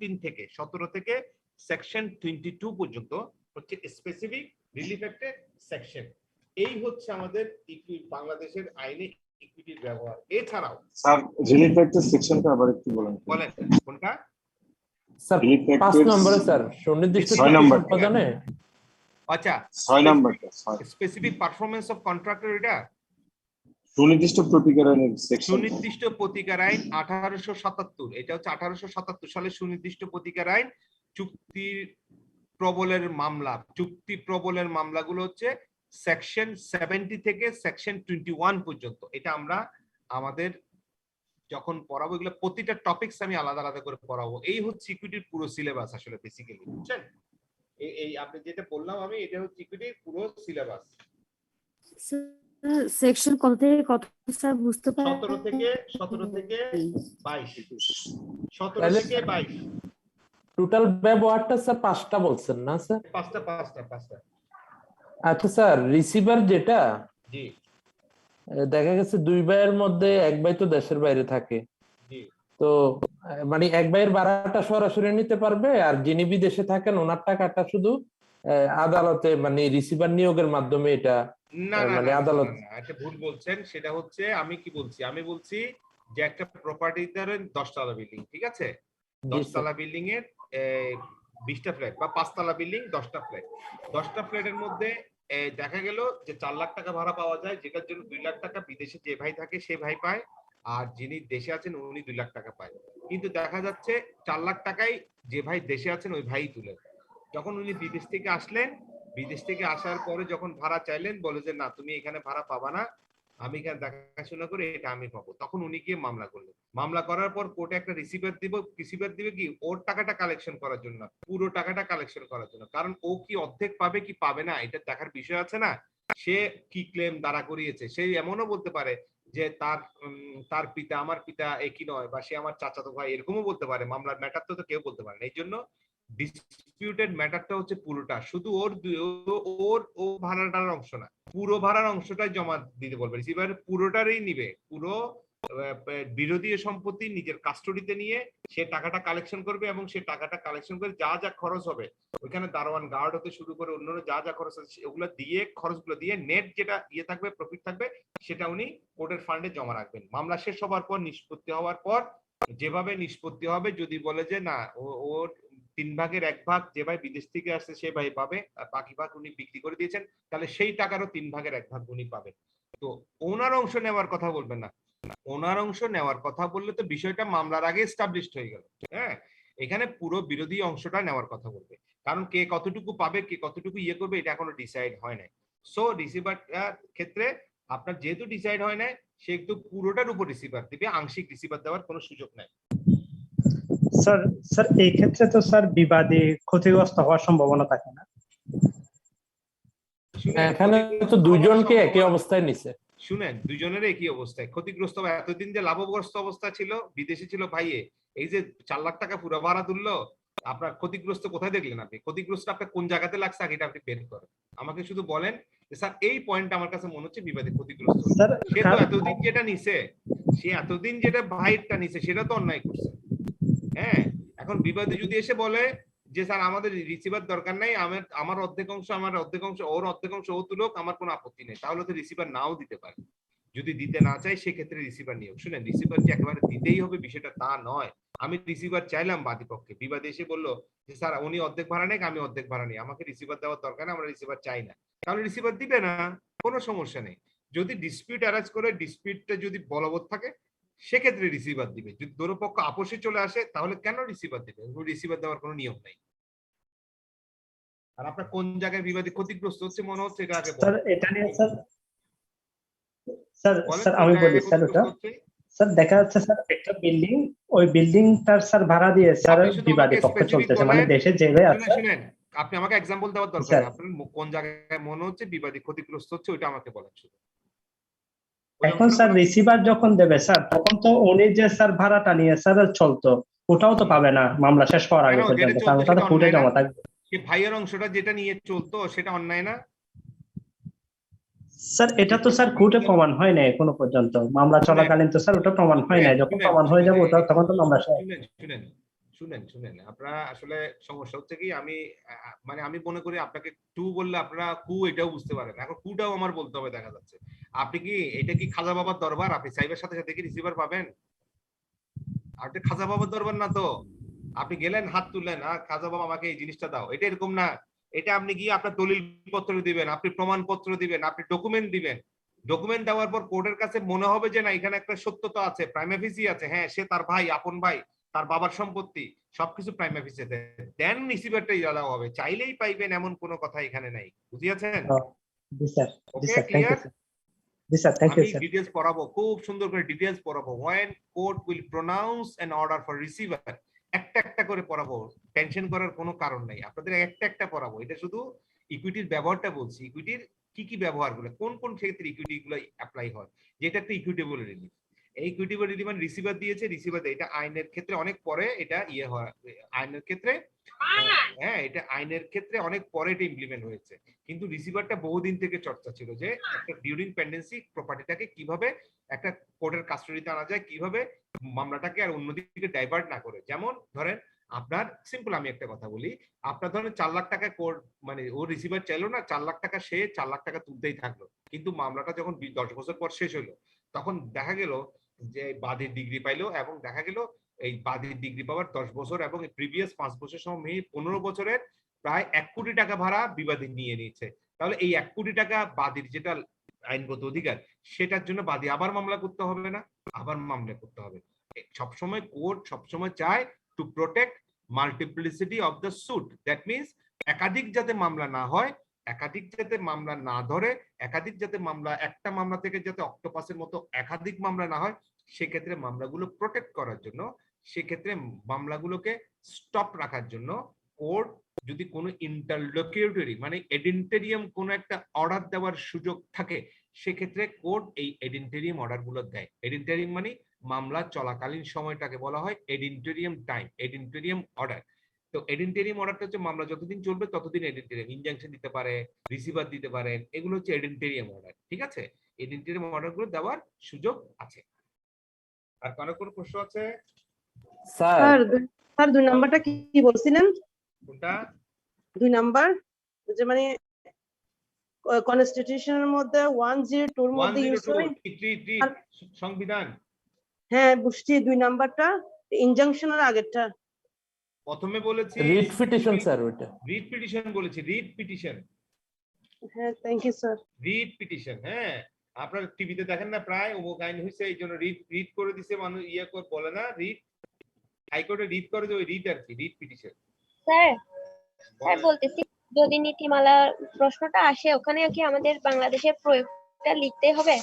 থেকে সেকশন 22 পর্যন্ত হচ্ছে স্পেসিফিক রিলিফ অ্যাক্টের সেকশন। এই হচ্ছে আমাদের বাংলাদেশের আইনে ইকুইটির ব্যবহার। এছাড়াও স্যার রিলিফ অ্যাক্টের সেকশনটা আবার একটু বলেন। বলেন কোনটা? স্যার 5 নম্বরে স্যার সুনির্দিষ্ট 6 নম্বর সম্পাদনে। আচ্ছা 6 নম্বরটা স্পেসিফিক পারফরম্যান্স অফ কন্ট্রাক্টর, এটা সুনির্দিষ্ট প্রতিকার আইনের সেকশন। সুনির্দিষ্ট প্রতিকার আইন 1877, এটা হচ্ছে 1877 সালের সুনির্দিষ্ট প্রতিকার আইন। চুক্তি প্রবলের মামলা, চুক্তি প্রবলের মামলাগুলো হচ্ছে সেকশন 70 থেকে সেকশন 21 পর্যন্ত। এটা আমরা আমাদের যখন পড়াবো এগুলো প্রতিটা টপিকস আমি আলাদা আলাদা করে পড়াবো। এই হচ্ছে ইকুইটির পুরো সিলেবাস আসলে বেসিক্যালি, বুঝছেন? এই আপনি যেটা বললাম আমি, এটা হচ্ছে ইকুইটির পুরো সিলেবাস। সেকশন কত থেকে কত স্যার বুঝতে পারি? 17 থেকে 22, 17 থেকে 22। টোটাল ব্যবহারটা স্যার 5টা বলছেন না স্যার? 5টা। আচ্ছা স্যার, রিসিভার যেটা, জি দেখা গেছে 2 ভাইয়ের মধ্যে 1 ভাই তো দেশের বাইরে থাকে, জি, তো মানে এক ভাইয়ের ভাড়াটা সরাসরি নিতে পারবে, আর যিনি বিদেশে থাকেন ওনার টাকাটা শুধু আদালতে মানে রিসিভার নিয়োগের মাধ্যমে এটা না না মানে না আদালত। না, এটা ভুল বলছেন। সেটা হচ্ছে, আমি কি বলছি, আমি বলছি যে একটা প্রপার্টি ধরেন 10 তলা বিল্ডিং, ঠিক আছে? জি স্যার। 10 তলা বিল্ডিং এর 20টা ফ্ল্যাট, বা 5 তলা বিল্ডিং 10টা ফ্ল্যাট। 10টা ফ্ল্যাটের মধ্যে দেখা গেল যে 4 লাখ টাকা ভাড়া পাওয়া যায়, যেটার জন্য 2 লাখ টাকা বিদেশে যে ভাই থাকে সে ভাই পায়, আর যিনি দেশে আছেন উনি 2 লাখ টাকা পায়। কিন্তু দেখা যাচ্ছে 4 লাখ টাকাই যে ভাই দেশে আছেন ওই ভাই তুলে। যখন উনি বিদেশ থেকে আসলেন, বিদেশ থেকে আসার পরে যখন ভাড়া চাইলেন, বলে যে না তুমি এখানে ভাড়া পাবা না, আমি এখানে দেখাশোনা করে এটা আমি পাবো। তখন উনি গিয়ে মামলা করলেন। মামলা করার পর কোর্টে একটা রিসিভার দিবে কি ওর টাকাটা কালেকশন করার জন্য, পুরো টাকাটা কালেকশন করার জন্য। কারণ ও কি অর্ধেক পাবে কি পাবে না এটা দেখার বিষয় আছে না। সে কি ক্লেম দাঁড়া করিয়েছে, সে এমনও বলতে পারে যে তার পিতা আমার পিতা একই নয়, বা সে আমার চাচাতো ভাই, এরকমও বলতে পারে। মামলার ম্যাটার তো কেউ বলতে পারে না। এই জন্য ডিসপিউটেড ম্যাটারটা হচ্ছে পুরোটা, শুধু ও ভাড়াটার অংশ না, পুরো ভাড়ার অংশটাই জমা দিতে বলবে রিসিভার, পুরোটারই নিবে। পুরো বিরোধী সম্পত্তি নিজের কাস্টডিতে নিয়ে সে টাকাটা কালেকশন করবে, এবং সে টাকাটা কালেকশন করে যা যা খরচ হবে, ওইখানে দারোয়ান গার্ড হতে শুরু করে অন্যান্য যা যা খরচ আছে ওগুলো দিয়ে, খরচগুলো দিয়ে নেট যেটা থাকবে, প্রফিট থাকবে, সেটা উনি কোর্টের ফান্ডে জমা রাখবেন। মামলা শেষ হওয়ার পর, নিষ্পত্তি হওয়ার পর যেভাবে নিষ্পত্তি হবে, যদি বলে যে না ওর 3 ভাগের 1 ভাগ যে ভাই বিদেশ থেকে আসছে সে ভাই পাবে, আর বাকি ভাগ উনি বিক্রি করে দিয়েছেন, তাহলে সেই টাকারও 3 ভাগের 1 ভাগ উনি পাবেন। তো ওনার অংশ নেওয়ার কথা বলবেন না। ওনার অংশ নেওয়ার কথা বললে তো বিষয়টা মামলার আগে এস্টাবলিশড হয়ে গেল। হ্যাঁ, এখানে পুরো বিরোধী অংশটা নেওয়ার কথা বলবে। কারণ কে কতটুকু পাবে, কে কতটুকু করবে, এটা এখনো ডিসাইড হয় নাই। সো রিসিভার ক্ষেত্রে আপনার যেহেতু ডিসাইড হয় নাই, সে একটু পুরোটার উপর রিসিভার দিবে, আংশিক রিসিভার দেওয়ার কোনো সুযোগ নাই। স্যার স্যার এই ক্ষেত্রে তো স্যার বিবাদী ক্ষতিগ্রস্ত হওয়ার সম্ভাবনা থাকে না? এখানে তো দুইজনকে একই অবস্থায় নিছে। শুনেন, দুজনের একই অবস্থায় ক্ষতিগ্রস্ত। এতদিন যে লাভগ্রস্ত অবস্থা ছিল, বিদেশে ছিল ভাইয়ে, এই যে 4 লাখ টাকা পুরো ভাড়া তুললো, আপনার ক্ষতিগ্রস্ত কোথায় দেখলেন? আপনি ক্ষতিগ্রস্ত আপনার কোন জায়গাতে লাগছে আগে এটা আপনি বের করেন। আমাকে শুধু বলেন যে স্যার এই পয়েন্টটা আমার কাছে মনে হচ্ছে বিবাদে ক্ষতিগ্রস্ত। স্যার সে তো এতদিন যেটা নিছে, সে এতদিন যেটা ভাইয়েরটা নিছে সেটা তো অন্যায় করছে। হ্যাঁ, এখন বিবাদে যদি এসে বলে যে স্যার আমাদের রিসিভার দরকার নাই, আমার অর্ধেক অংশ, আমার অর্ধেক অংশ, ওর অর্ধেক অংশ ও তুলুক, আমার কোনো আপত্তি নেই, তাহলে তো রিসিভার নাও দিতে পারে। যদি দিতে না চাই সেক্ষেত্রে রিসিভার নিয়োগ। শুনেন, রিসিভার যে একেবারে দিতেই হবে বিষয়টা তা নয়। আমি রিসিভার চাইলাম বাদী পক্ষে, বিবাদে এসে বললো যে স্যার উনি অর্ধেক ভাড়া নেই, আমি অর্ধেক ভাড়া নেই, আমাকে রিসিভার দেওয়ার দরকার না, আমরা রিসিভার চাই না, তাহলে রিসিভার দিবে না, কোনো সমস্যা নেই। যদি ডিসপিউট অ্যারেঞ্জ করে, ডিসপিউটটা যদি বলবৎ থাকে, সেক্ষেত্রে রিসিভার দিবে। যদি দোনোপক্ষ আপোষে চলে আসে, তাহলে কেন রিসিভার দিবে? রিসিভার দেওয়ার কোনো নিয়ম নাই। আর আপনার কোন জায়গায় বিবাদী ক্ষতিগ্রস্ত হচ্ছে মনে হচ্ছে এটা আগে স্যার বলেন। এটা নিয়ে স্যার স্যার বলেন স্যার কোন আমি বলি জায়গায় স্যার, ওটা ক্ষতিগ্রস্ত হচ্ছে। স্যার দেখা যাচ্ছে স্যার একটা বিল্ডিং, ওই বিল্ডিংটার স্যার ভাড়া দিয়ে স্যার আপনি শুধু বিবাদী আমাকে পক্ষ স্পেসিফিক চলতেছে, মানে বলেন। দেশে জেলে শুনেন আছে। শুনেন, আপনি আমাকে এক্সাম্পল দেওয়ার দরকার স্যার নেই। আপনার কোন জায়গায় মনে হচ্ছে বিবাদী ক্ষতিগ্রস্ত হচ্ছে ওইটা আমাকে বলেন শুধু। এখন স্যার রিসিভার যখন দেবে স্যার, তখন তো উনি যে স্যার ভাড়াটা নিয়ে স্যার চলতো, ওটাও তো পাবে না মামলা শেষ হওয়ার আগে কেন যেটা পর্যন্ত, কারণ চলতো ওটা তো সেটা কোর্টে অন্যায় না? জমা থাকবে। সে ভাইয়ের অংশটা যেটা নিয়ে চলতো সেটা অন্যায় না? স্যার এটা তো স্যার কোর্টে প্রমাণ হয় না এখনো পর্যন্ত, মামলা চলাকালীন তো স্যার ওটা প্রমাণ হয় না, যখন প্রমাণ হয়ে যাবে ওটা তখন তো মামলা শেষ। শুনেন শুনেন শুনেন শুনেন, আপনারা আসলে সমস্যা হচ্ছে কি, আমি মানে আমি মনে করি আপনাকে টু বললে আপনারা কু এটাও বুঝতে পারেন, এখন কুটাও আমার বলতে হবে। দেখা যাচ্ছে আপনি কি, এটা কি খাজা বাবার দরবার? আপনি চাইবার সাথে সাথে কি রিসিভার পাবেন? আপনি খাজা বাবার দরবার না তো, আপনি গেলেন হাত তুললেন, খাজা বাবা আমাকে এই জিনিসটা দাও, এটা এরকম না। এটা আপনি গিয়ে আপনার দলিল পত্র দিবেন, আপনি প্রমাণপত্র দিবেন, আপনি ডকুমেন্ট দিবেন। ডকুমেন্ট দেওয়ার পর কোর্টের কাছে মনে হবে যে না এখানে একটা সত্যতা আছে, প্রাইমা ফেসি আছে, হ্যাঁ সে তার ভাই, আপন ভাই, তার বাবার সম্পত্তি, সবকিছু প্রাইমা ফেসি দেন রিসিভারটা ইলাও হবে। চাইলেই পাইবেন এমন কোনো কথা এখানে নাই। বুঝিয়েছেন? জি স্যার, জি okay, sir, thank you clear? Sir. জি স্যার, থ্যাংক ইউ আমি স্যার। ডিটেইলস পড়াবো, খুব সুন্দর করে ডিটেইলস পড়াবো। when court will pronounce an order for receiver, একটা একটা করে পড়াবো, টেনশন করার কোনো কারণ নাই। আপনাদের একটা একটা পড়াবো। এটা শুধু ইকুইটির ব্যবহারটা বলছি, ইকুইটির কি কি ব্যবহারগুলো, কোন কোন ক্ষেত্রে ইকুইটি গুলো অ্যাপ্লাই হয়, যেটা একটা ইকুইটেবল রিলিফ। এই ইকুইটি বা রিডিমান্ড রিসিভার দিয়েছে, রিসিভার এটা আইনের ক্ষেত্রে অনেক পরে এটা ইয়ে হয়, আইনের ক্ষেত্রে হ্যাঁ এটা আইনের ক্ষেত্রে অনেক পরে এটা ইমপ্লিমেন্ট হয়েছে, কিন্তু রিসিভারটা বহুদিন থেকে চর্চা ছিল যে একটা ডিউরিং পেন্ডেন্সি প্রপার্টিটাকে কিভাবে একটা কোর্টের কাস্টডিতে আনা যায়, কিভাবে মামলাটাকে আর অন্যদিকে ডাইভার্ট না করে। যেমন ধরেন আপনার সিম্পল আমি একটা কথা বলি, আপনার ধরেন 4 লাখ টাকা কোর্ট মানে ও রিসিভার চাইলো না, 4 লাখ টাকা সে 4 লাখ টাকা তুলতেই থাকলো, কিন্তু মামলাটা যখন 10 বছর পর শেষ হলো তখন দেখা গেল যে বাদীর ডিগ্রি পাইলো, এবং দেখা গেল এই বাদীর ডিগ্রি পাওয়ার 10 বছর এবং প্রিভিয়াস 5 বছর সময় মিলে 15 বছরের প্রায় 1 কোটি টাকা ভাড়া বিবাদী নিয়ে নিয়েছে। তাহলে এই 1 কোটি টাকা বাদীর যেটা আইনগত অধিকার, সেটার জন্য বাদী আবার মামলা করতে হবে না, আবার মামলা করতে হবে। সবসময় কোর্ট সবসময় চায় to protect multiplicity of the suit, that means একাধিক যাতে মামলা না হয়, একাধিক যাতে মামলা না ধরে, একাধিক যাতে মামলা একটা মামলা থেকে যাতে অক্টোপাসের মতো একাধিক মামলা না হয়, সেক্ষেত্রে মামলাগুলো প্রোটেক্ট করার জন্য, সেক্ষেত্রে মামলাগুলোকে স্টপ রাখার জন্য কোর্ট যদি কোনো ইন্টারলোকিউটরি মানে এডেন্টেরিয়াম কোনো একটা অর্ডার দেওয়ার সুযোগ থাকে, সেক্ষেত্রে কোর্ট এই এডেন্টেরিয়াম অর্ডার গুলো দেয়। এডেন্টেরিয়াম মানে মামলা চলাকালীন সময়টাকে বলা হয় এডেন্টেরিয়াম টাইম, এডেন্টেরিয়াম অর্ডার। তো এডেন্টেরিয়াম অর্ডারটা হচ্ছে মামলা যতদিন চলবে ততদিন এডেন্টেরিয়াম, ইনজাংশন দিতে পারে, রিসিভার দিতে পারেন, এগুলো হচ্ছে এডেন্টেরিয়াম অর্ডার। ঠিক আছে, এডেন্টেরিয়াম অর্ডার গুলো দেওয়ার সুযোগ আছে। আর কারো কোনো প্রশ্ন আছে? স্যার স্যার 2 নাম্বারটা কি বলছিলেন? কোনটা? 2 নাম্বার যে মানে কনস্টিটিউশনের মধ্যে 102 এর মধ্যে ইউজ হয়। সংবিধান, হ্যাঁ বুঝছি, 2 নাম্বারটা ইনজাংশনের আগেরটা। প্রথমে বলেছি রিট পিটিশন স্যার, ওইটা রিট পিটিশন বলেছি, রিট পিটিশন, হ্যাঁ thank you sir. Writ petition. হ্যাঁ আপনার টিভিতে দেখেন না প্রায় অমুক আইন হয়েছে এই জন্য রিট রিট করে দিছে, মানুষ ইয়ে করে বলে না রিট, হাইকোর্টে রিট করে যে ওই রিট আর কি, রিট পিটিশন। স্যার স্যার বলতেছি, যদি নীতিমালা প্রশ্নটা আসে ওখানে কি আমাদের বাংলাদেশের প্রয়োগটা লিখতে হবে?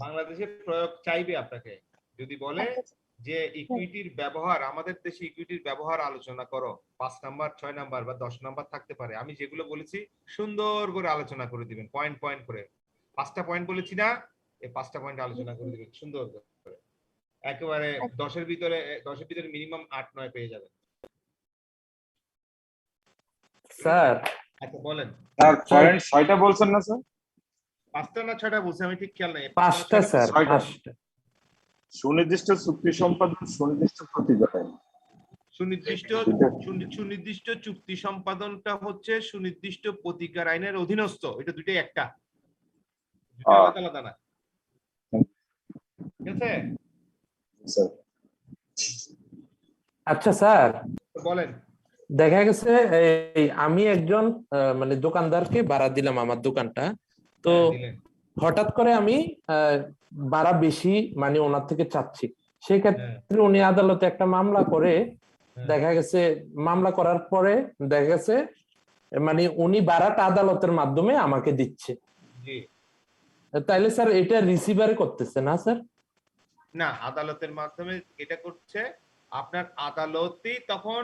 বাংলাদেশের প্রয়োগ চাইবে আপনাকে, যদি বলে যে ইকুইটির ব্যবহার, আমাদের দেশে ইকুইটির ব্যবহার আলোচনা করো, 5 নাম্বার 6 নাম্বার বা 10 নাম্বার থাকতে পারে, আমি যেগুলো বলেছি সুন্দর করে আলোচনা করে দিবেন, পয়েন্ট পয়েন্ট করে। 5টা পয়েন্ট বলেছি না, এই 5টা পয়েন্ট আলোচনা করে দিবেন সুন্দর করে, একেবারে 10-এর ভিতরে মিনিমাম 8-9 পেয়ে যাবেন। স্যার। আচ্ছা বলেন স্যার পয়েন্ট 6টা বলছেন না স্যার? 5টা না 6টা বলছি আমি ঠিক খেয়াল নাই। 5টা স্যার, 6টা। 5টা। সুনির্দিষ্ট চুক্তি সম্পাদন, সুনির্দিষ্ট প্রতিজ্ঞাপন। সুনির্দিষ্ট চুক্তি সম্পাদনটা হচ্ছে সুনির্দিষ্ট প্রতিকার আইনের অধীনস্থ, এটা দুটোই একটা, দুটো আলাদা আলাদা না। ঠিক আছে স্যার। আচ্ছা স্যার, বলেন। দেখা গেছে এই আমি একজন মানে দোকানদারকে ভাড়া দিলাম আমার দোকানটা, তো হঠাৎ করে আমি ভাড়া বেশি মানে ওনার থেকে চাচ্ছি, সেক্ষেত্রে উনি আদালতে একটা মামলা করে, দেখা গেছে মামলা করার পরে দেখা গেছে মানে উনি ভাড়াটা আদালতের মাধ্যমে আমাকে দিচ্ছে, তাইলে স্যার এটা রিসিভারে করতেছে না স্যার? না, আদালতের মাধ্যমে এটা করছে, আপনার আদালতই তখন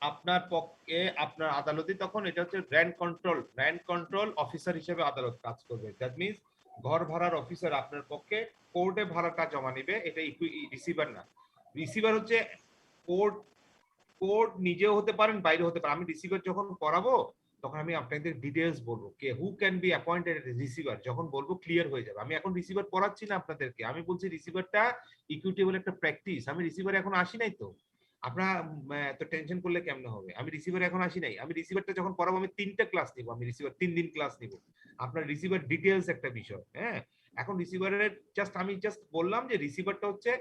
আপনার পক্ষে, আপনার আদালতই তখন এটা হচ্ছে র্যান্ট কন্ট্রোল অফিসার হিসেবে আদালত কাজ করবে। দ্যাট মিনস ঘর ভাড়ার অফিসার আপনার পক্ষে কোর্টে ভাড়াটা জমা নেবে, এটা রিসিভার না। রিসিভার হচ্ছে কোর্ট নিজেও হতে পারেন, বাইরে হতে পারেন। আমি রিসিভার যখন করাবো তখন আমি আপনাদের ডিটেইলস বলবো, কে who can be appointed receiver, যখন বলবো ক্লিয়ার হয়ে যাবে। আমি এখন রিসিভার পড়াচ্ছি না আপনাদেরকে, আমি বলছি রিসিভারটা ইকুইটেবল একটা প্র্যাকটিস। আমি রিসিভার এখন আসি নাই, তো আপনারা তো টেনশন করলে কেমনে হবে? আমি রিসিভার এখন আসি নাই, আমি রিসিভারটা যখন পড়াবো আমি 3টা ক্লাস নিব, আমি রিসিভার 3 দিন ক্লাস নিব। আপনার রিসিভার ডিটেইলস একটা বিষয়। হ্যাঁ এখন রিসিভারের আমি জাস্ট বললাম যে রিসিভারটা হচ্ছে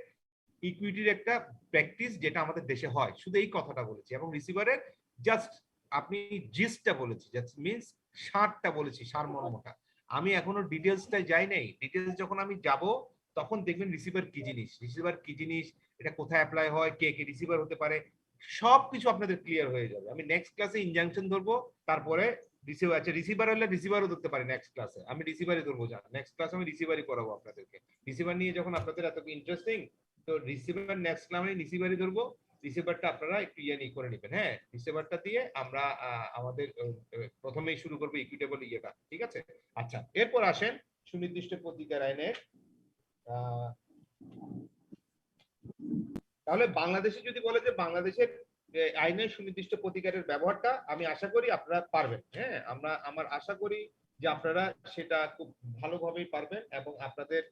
ইকুইটির একটা প্র্যাকটিস যেটা আমাদের দেশে হয়, শুধু এই কথাটা বলেছি। এবং রিসিভারের জাস্ট আপনি জিস্টটা বলেছি, জাস্ট মিন্স সারটা বলেছি, সারমর্মটা। আমি এখনো ডিটেইলসটা যাই নাই। ডিটেইলস যখন আমি যাব তখন দেখবেন রিসিভার কি জিনিস, এটা কোথায় অ্যাপ্লাই হয়, কে কে রিসিভার হতে পারে, সবকিছু আপনাদের ক্লিয়ার হয়ে যাবে। আমি নেক্সট ক্লাসে ইনজাংশন ধরবো, তারপরে রিসিভার, আচ্ছা রিসিভার হলে রিসিভারও ধরতে পারি নেক্সট ক্লাসে, আমি রিসিভারই ধরবো। নেক্সট ক্লাসে আমি রিসিভারই করাবো আপনাদেরকে। রিসিভার নিয়ে যখন আপনাদের এত ইন্টারেস্টিং, তো রিসিভার নেক্সট ক্লাসে রিসিভারই ধরবো। রিসিভারটা আপনারা একটু করে নেবেন। হ্যাঁ রিসিভারটা দিয়ে আমরা আমাদের প্রথমেই শুরু করবো ইকুইটেবল ইয়েটা, ঠিক আছে? আচ্ছা এরপর আসেন সুনির্দিষ্ট প্রতিকার আইনের তাহলে বাংলাদেশে যদি বলে যে বাংলাদেশের আইনের সুনির্দিষ্ট প্রতিকারের ব্যবহারটা, আমি আশা করি আপনারা পারবেন। হ্যাঁ, আমার আশা করি যে আপনারা সেটা খুব ভালোভাবেই পারবেন এবং আপনাদের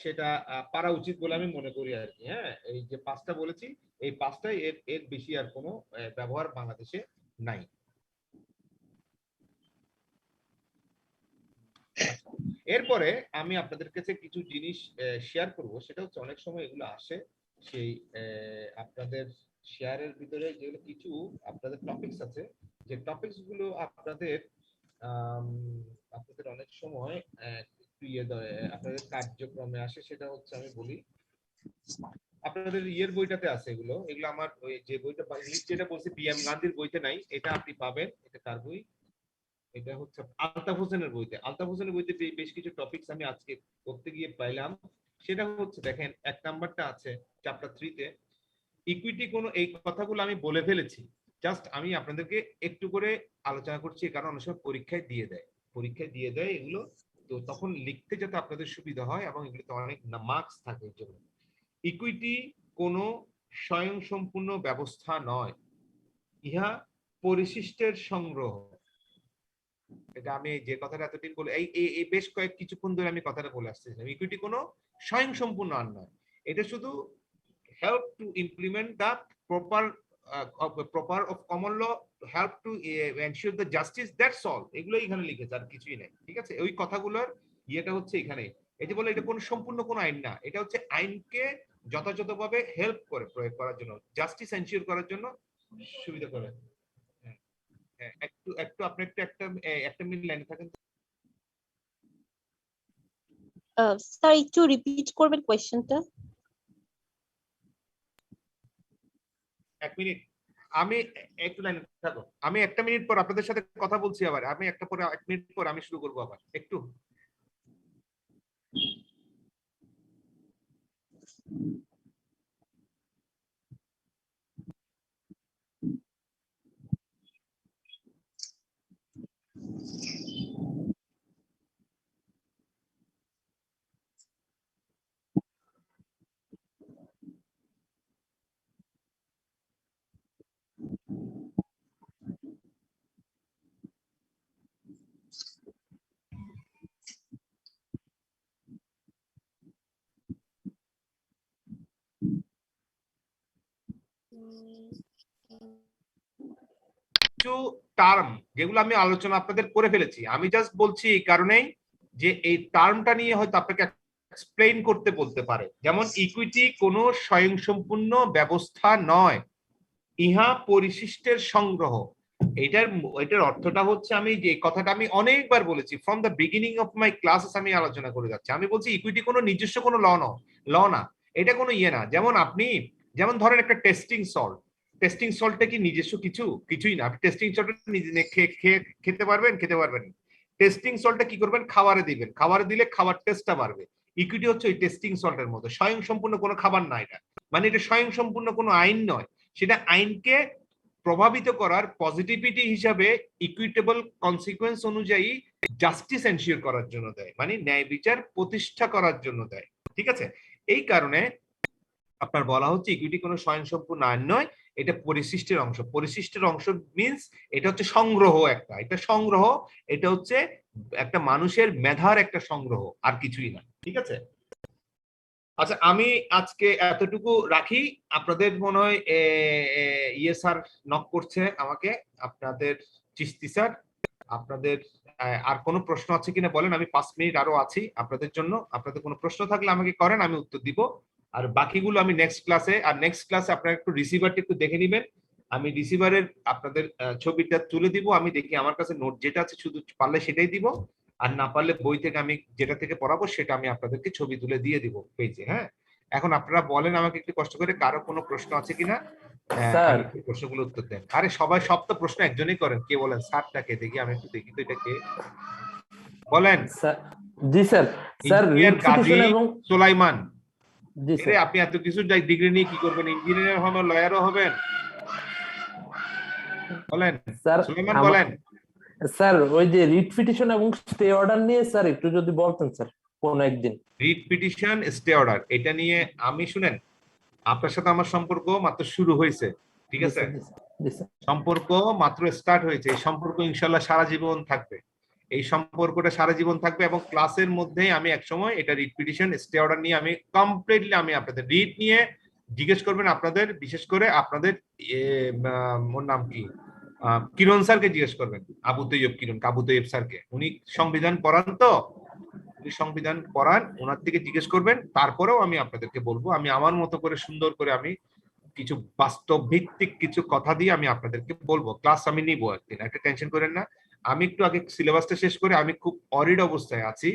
সেটা পারা উচিত বলে আমি মনে করি আর কি। হ্যাঁ, এই যে 5টা বলেছি, এই 5টাই এর বেশি আর কোনো ব্যবহার বাংলাদেশে নাই। এরপরে আমি আপনাদের কাছে কিছু জিনিস শেয়ার করব, সেটা হচ্ছে অনেক সময় এগুলো আসে সেই আপনাদের শেয়ারের ভিতরে যেগুলো কিছু আপনাদের টপিকস আছে, যে টপিকস গুলো আপনাদের অনেক সময় একটু আপনাদের কার্যক্রমে আসে, সেটা হচ্ছে আমি বলি আপনাদের ইয়ের বইটাতে আছে এগুলো আমার ওই যে বইটা ইংলিশ যেটা বলছি PM গান্ধীর বইতে নাই, এটা আপনি পাবেন। এটা কার বই? এটা হচ্ছে আলতাফ হোসেনের বইতে। আলতাফ হোসেনের বইতে বেশ কিছু টপিকস আমি আজকে করতে গিয়ে পাইলাম। সেটা হচ্ছে দেখেন 1 নাম্বারটা আছে চ্যাপ্টার 3-তে ইকুইটি। কোন এই কথাগুলো আমি বলে ফেলেছি, জাস্ট আমি আপনাদেরকে একটু করে আলোচনা করছি, কারণ অনেক সময় পরীক্ষায় দিয়ে দেয় এগুলো, তো তখন লিখতে যাতে আপনাদের সুবিধা হয় এবং এগুলোতে অনেক মার্কস থাকে। এর জন্য ইকুইটি কোনো স্বয়ংসম্পূর্ণ ব্যবস্থা নয়, ইহা পরিশিষ্টের সংগ্রহ। এটা আমি যে কথাটা এতদিন বলে এই বেশ কিছুক্ষণ ধরে আমি কথাটা বলে আসতেছিলাম, ইকুইটি কোনো স্বয়ংসম্পূর্ণ আর নয়, এটা শুধু help to implement the proper of common law, help to ensure the justice, that's all। এগুলো এখানে লিখেছে, আর কিছুই নাই। ঠিক আছে, ওই কথাগুলোর ইয়েটা হচ্ছে এখানে। এই যে বলে এটা কোন সম্পূর্ণ কোন আইন না, এটা হচ্ছে আইনকে যথাযথভাবে হেল্প করে প্রয়োগ করার জন্য, জাস্টিস এনশিওর করার জন্য সুবিধা করে। একটু আপনি একটা মিনিট লাইনে থাকেন স্যার, একটু রিপিট করবেন কোশ্চেনটা। 1 মিনিট, আমি একটু লাইনে থাকো। আমি 1 মিনিট পর আপনাদের সাথে কথা বলছি আবার। আমি 1 মিনিট পর আমি শুরু করবো আবার। একটু কিছু টার্ম যেগুলো আমি আলোচনা আপনাদের করে ফেলেছি, আমি জাস্ট বলছি এই কারণেই যে এই টার্মটা নিয়ে হয়তো আপনাকে এক্সপ্লেইন করতে বলতে পারে। যেমন ইকুইটি কোনো স্বয়ংসম্পূর্ণ ব্যবস্থা নয়, ইহা পরিশিষ্টের সংগ্রহ। এটার অর্থটা হচ্ছে, আমি যে কথাটা আমি অনেকবার বলেছি, from the beginning of my classes আমি আলোচনা করে যাচ্ছি। আমি বলছি ইকুইটি কোনো নিজস্ব কোনো ল না, এটা কোনো ইয়ে না। যেমন ধরেন একটা টেস্টিং সল্টটা কি নিজস্ব কিছুই না। আপনি টেস্টিং সল্টটা নিজে খেতে পারবেন? টেস্টিং সল্টটা কি করবেন? খাবারে দিবেন, খাবারে দিলে খাবার টেস্টটা বাড়বে। ইকুইটি হচ্ছে ওই টেস্টিং সল্টের মতো, স্বয়ংসম্পূর্ণ কোনো খাবার না এটা। মানে এটা স্বয়ংসম্পূর্ণ কোনো আইন নয়, সেটা আইনকে প্রভাবিত করার পজিটিভিটি হিসাবে ইকুইটেবল কনসিকুয়েন্স অনুযায়ী জাস্টিস এনশিওর করার জন্য দেয়, মানে ন্যায় বিচার প্রতিষ্ঠা করার জন্য দেয়। ঠিক আছে, এই কারণে আপনার বলা হচ্ছে ইকুইটি কোনো স্বয়ংসম্পূর্ণ আইন নয়, এটা পরিশিষ্টের অংশ। পরিশিষ্টের অংশ মিন্স এটা হচ্ছে সংগ্রহ, এটা হচ্ছে একটা মানুষের মেধার একটা সংগ্রহ, আর কিছুই না। ঠিক আছে, আচ্ছা আমি আজকে এতটুকু রাখি। আপনাদের মনে হয় ইয়ে স্যার নক করছে আমাকে, আপনাদের চিস্তি স্যার। আপনাদের আর কোনো প্রশ্ন আছে কিনা বলেন, আমি 5 মিনিট আরো আছি আপনাদের জন্য। আপনাদের কোনো প্রশ্ন থাকলে আমাকে করেন, আমি উত্তর দিব। আর বাকিগুলো আমি নেক্সট ক্লাসে আপনারা একটু রিসিভারটা একটু দেখে নেবেন। আমি রিসিভারের আপনাদের ছবিটা তুলে দিব, আমি দেখি আমার কাছে নোট যেটা আছে শুধু পারলে সেটাই দিব, আর না পারলে বই থেকে আমি যেটা থেকে পড়াবো সেটা আমি আপনাদেরকে ছবি তুলে দিয়ে দিব পেজে। হ্যাঁ, এখন আপনারা বলেন আমাকে একটু কষ্ট করে, কারো কোনো প্রশ্ন আছে কিনা প্রশ্নগুলো উত্তর দেন। আরে সব তো প্রশ্ন একজনই করেন, কে বলেন? স্যারটাকে দেখি, আমি একটু দেখি তো এটা কে বলেন। জি স্যার। স্যার গাজী সুলাইমান। জি স্যার। আপনি এত কিছু ডিগ্রি নিয়ে কি করবেন? ইঞ্জিনিয়ার হবেন, লয়ারও হবেন? বলেন স্যার। সুলাইমান বলেন স্যার। ওই যে রিট পিটিশন এবং স্টে অর্ডার নিয়ে স্যার একটু যদি বলতেন স্যার কোন একদিন। রিট পিটিশন, স্টে অর্ডার, এটা নিয়ে আমি শুনেন আপনার সাথে আমার সম্পর্ক মাত্র শুরু হয়েছে, ঠিক জি আছে? স্যার, জি স্যার, জি স্যার। সম্পর্ক মাত্র স্টার্ট হয়েছে, এই সম্পর্ক ইনশাল্লাহ সারা জীবন থাকবে। এই সম্পর্কটা সারা জীবন থাকবে এবং ক্লাসের মধ্যেই আমি একসময় এটা রিপিটিশন স্টে অর্ডার নিয়ে আমি কমপ্লিটলি আমি আপনাদের রিড নিয়ে জিজ্ঞেস করবেন, আপনাদের বিশেষ করে আপনাদের ওর নাম কি কিরণ স্যারকে জিজ্ঞেস করবেন, আবু তৈয়ব কিরণ, আবু তৈয়ব স্যারকে, উনি সংবিধান পড়ান তো, উনি সংবিধান পড়ান, ওনার থেকে জিজ্ঞেস করবেন। তারপরেও আমি আপনাদেরকে বলবো, আমি আমার মতো করে সুন্দর করে আমি কিছু বাস্তব ভিত্তিক কিছু কথা দিয়ে আমি আপনাদেরকে বলবো। ক্লাস আমি নিবো একদিন, একটা টেনশন করেন না। আমি একটু আগে সিলেবাসটা শেষ করে আমি খুব অরিড অবস্থায় আছি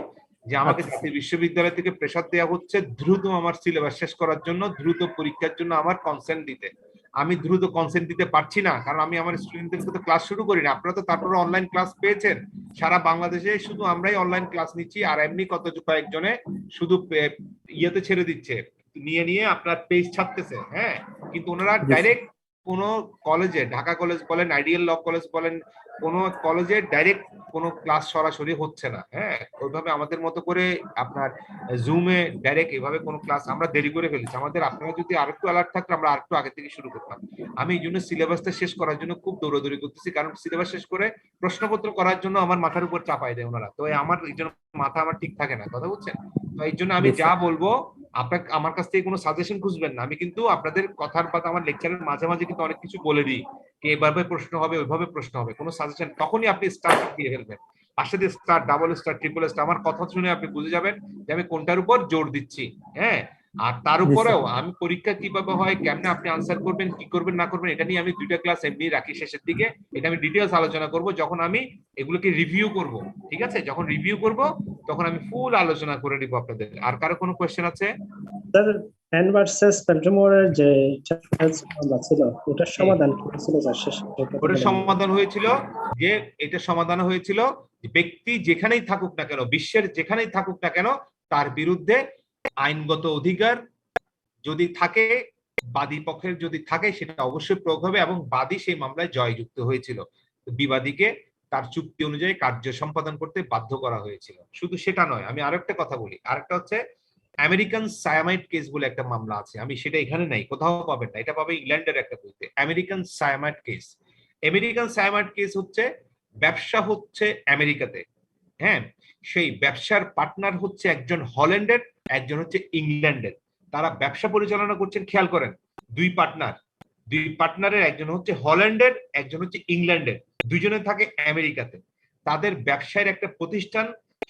যে আমাকে আচ্ছা। জাতীয় বিশ্ববিদ্যালয় থেকে প্রেসার দেওয়া হচ্ছে দ্রুত আমার সিলেবাস শেষ করার জন্য, দ্রুত পরীক্ষার জন্য আমার কনসেন্ট দিতে। আমি দ্রুত কনসেন্ট দিতে পারছি না, কারণ আমি আমার স্টুডেন্টদের সাথে ক্লাস শুরু করি না। আপনারা তো তারপরে অনলাইন ক্লাস পেয়েছেন, সারা বাংলাদেশে শুধু আমরাই অনলাইন ক্লাস নিচ্ছি, আর এমনি কয়েকজনে শুধু ইয়েতে ছেড়ে দিচ্ছে, নিয়ে নিয়ে আপনার পেজ ছাড়তেছে, হ্যাঁ। কিন্তু ওনারা ডাইরেক্ট কোন কলেজে, ঢাকা কলেজ বলেন, আইডিয়াল ল কলেজ বলেন, কোন কলেজে ডাইরেক্ট কোনো ক্লাস সরাসরি হচ্ছে না, হ্যাঁ। ওইভাবে আমাদের মতো করে আপনার জুমে ডাইরেক্ট এভাবে কোনো ক্লাস আমরা দেরি করে ফেলেছি। আমাদের, আপনারা যদি আরেকটু অ্যালার্ট থাকতো আমরা আরেকটু আগে থেকে শুরু করতাম। আমি এই জন্য সিলেবাসটা শেষ করার জন্য খুব দৌড়াদৌড়ি করতেছি, কারণ সিলেবাস শেষ করে প্রশ্নপত্র করার জন্য আমার মাথার উপর চাপাই দেয় ওনারা, তো আমার এই জন্য মাথা আমার ঠিক থাকে না, কথা বুঝছেন? তো এই জন্য আমি যা বলবো, আপনার আমার কাছ থেকে কোনো সাজেশন খুঁজবেন না। আমি কিন্তু আপনাদের কথার কথা আমার লেকচারের মাঝে মাঝে কিন্তু অনেক কিছু বলে দিই, কি এভাবে প্রশ্ন হবে, ওইভাবে প্রশ্ন হবে, কোনো সাজেশন তখনই আপনি স্টার্ট দিয়ে ফেলবেন, পাশে দিয়ে star, double star, triple star, আমার কথা শুনে আপনি বুঝে যাবেন যে আমি কোনটার উপর জোর দিচ্ছি, হ্যাঁ। আর তার উপরেও আমি পরীক্ষা কিভাবে হয়, কেমনে আপনি আনসার করবেন, কি করবেন না করবেন, এটা নিয়ে আমি 2টা ক্লাস এমনি রাখি শেষের দিকে। এটা আমি ডিটেইলস আলোচনা করব যখন আমি এগুলোকে রিভিউ করব, ঠিক আছে? যখন রিভিউ করব তখন আমি ফুল আলোচনা করে দিব আপনাদের। আর কারো কোনো কোশ্চেন আছে? স্যার প্যান ভার্সেস পেন্টামোরের যে মামলা ছিল ওটার সমাধান কি ছিল স্যার? ওটার সমাধান হয়েছিল যে, এটা সমাধান হয়েছিল ব্যক্তি যেখানেই থাকুক না কেন, বিশ্বের যেখানেই থাকুক না কেন, তার বিরুদ্ধে আইনগত অধিকার যদি থাকে, বাদী পক্ষের যদি থাকে, সেটা অবশ্যই প্রয়োগ হবে এবং বাদী সেই মামলায় জয়যুক্ত হয়েছিল। বিবাদীকে তার চুক্তি অনুযায়ী কার্য সম্পাদন করতে বাধ্য করা হয়েছিল। শুধু সেটা নয়, আমি আরেকটা কথা বলি, আরেকটা হচ্ছে আমেরিকান সায়ামাইড কেস বলে একটা মামলা আছে, আমি সেটা এখানে নাই, কোথাও পাবেন না, এটা পাবে ইংল্যান্ডের একটা বইতে। আমেরিকান সায়ামাইড কেস, আমেরিকান সায়ামাইড কেস হচ্ছে ব্যবসা হচ্ছে আমেরিকাতে, হ্যাঁ। সেই ব্যবসার পার্টনার হচ্ছে একজন হল্যান্ডের, একজন হচ্ছে ইংল্যান্ডের। তারা ব্যবসা পরিচালনা করছেন, খেয়াল করেন, দুই পার্টনারের একজন হচ্ছে হল্যান্ডের, একজন হচ্ছে ইংল্যান্ডের, দুইজনে থাকে আমেরিকাতে। তাদের ব্যবসায়ের একটা প্রতিষ্ঠান,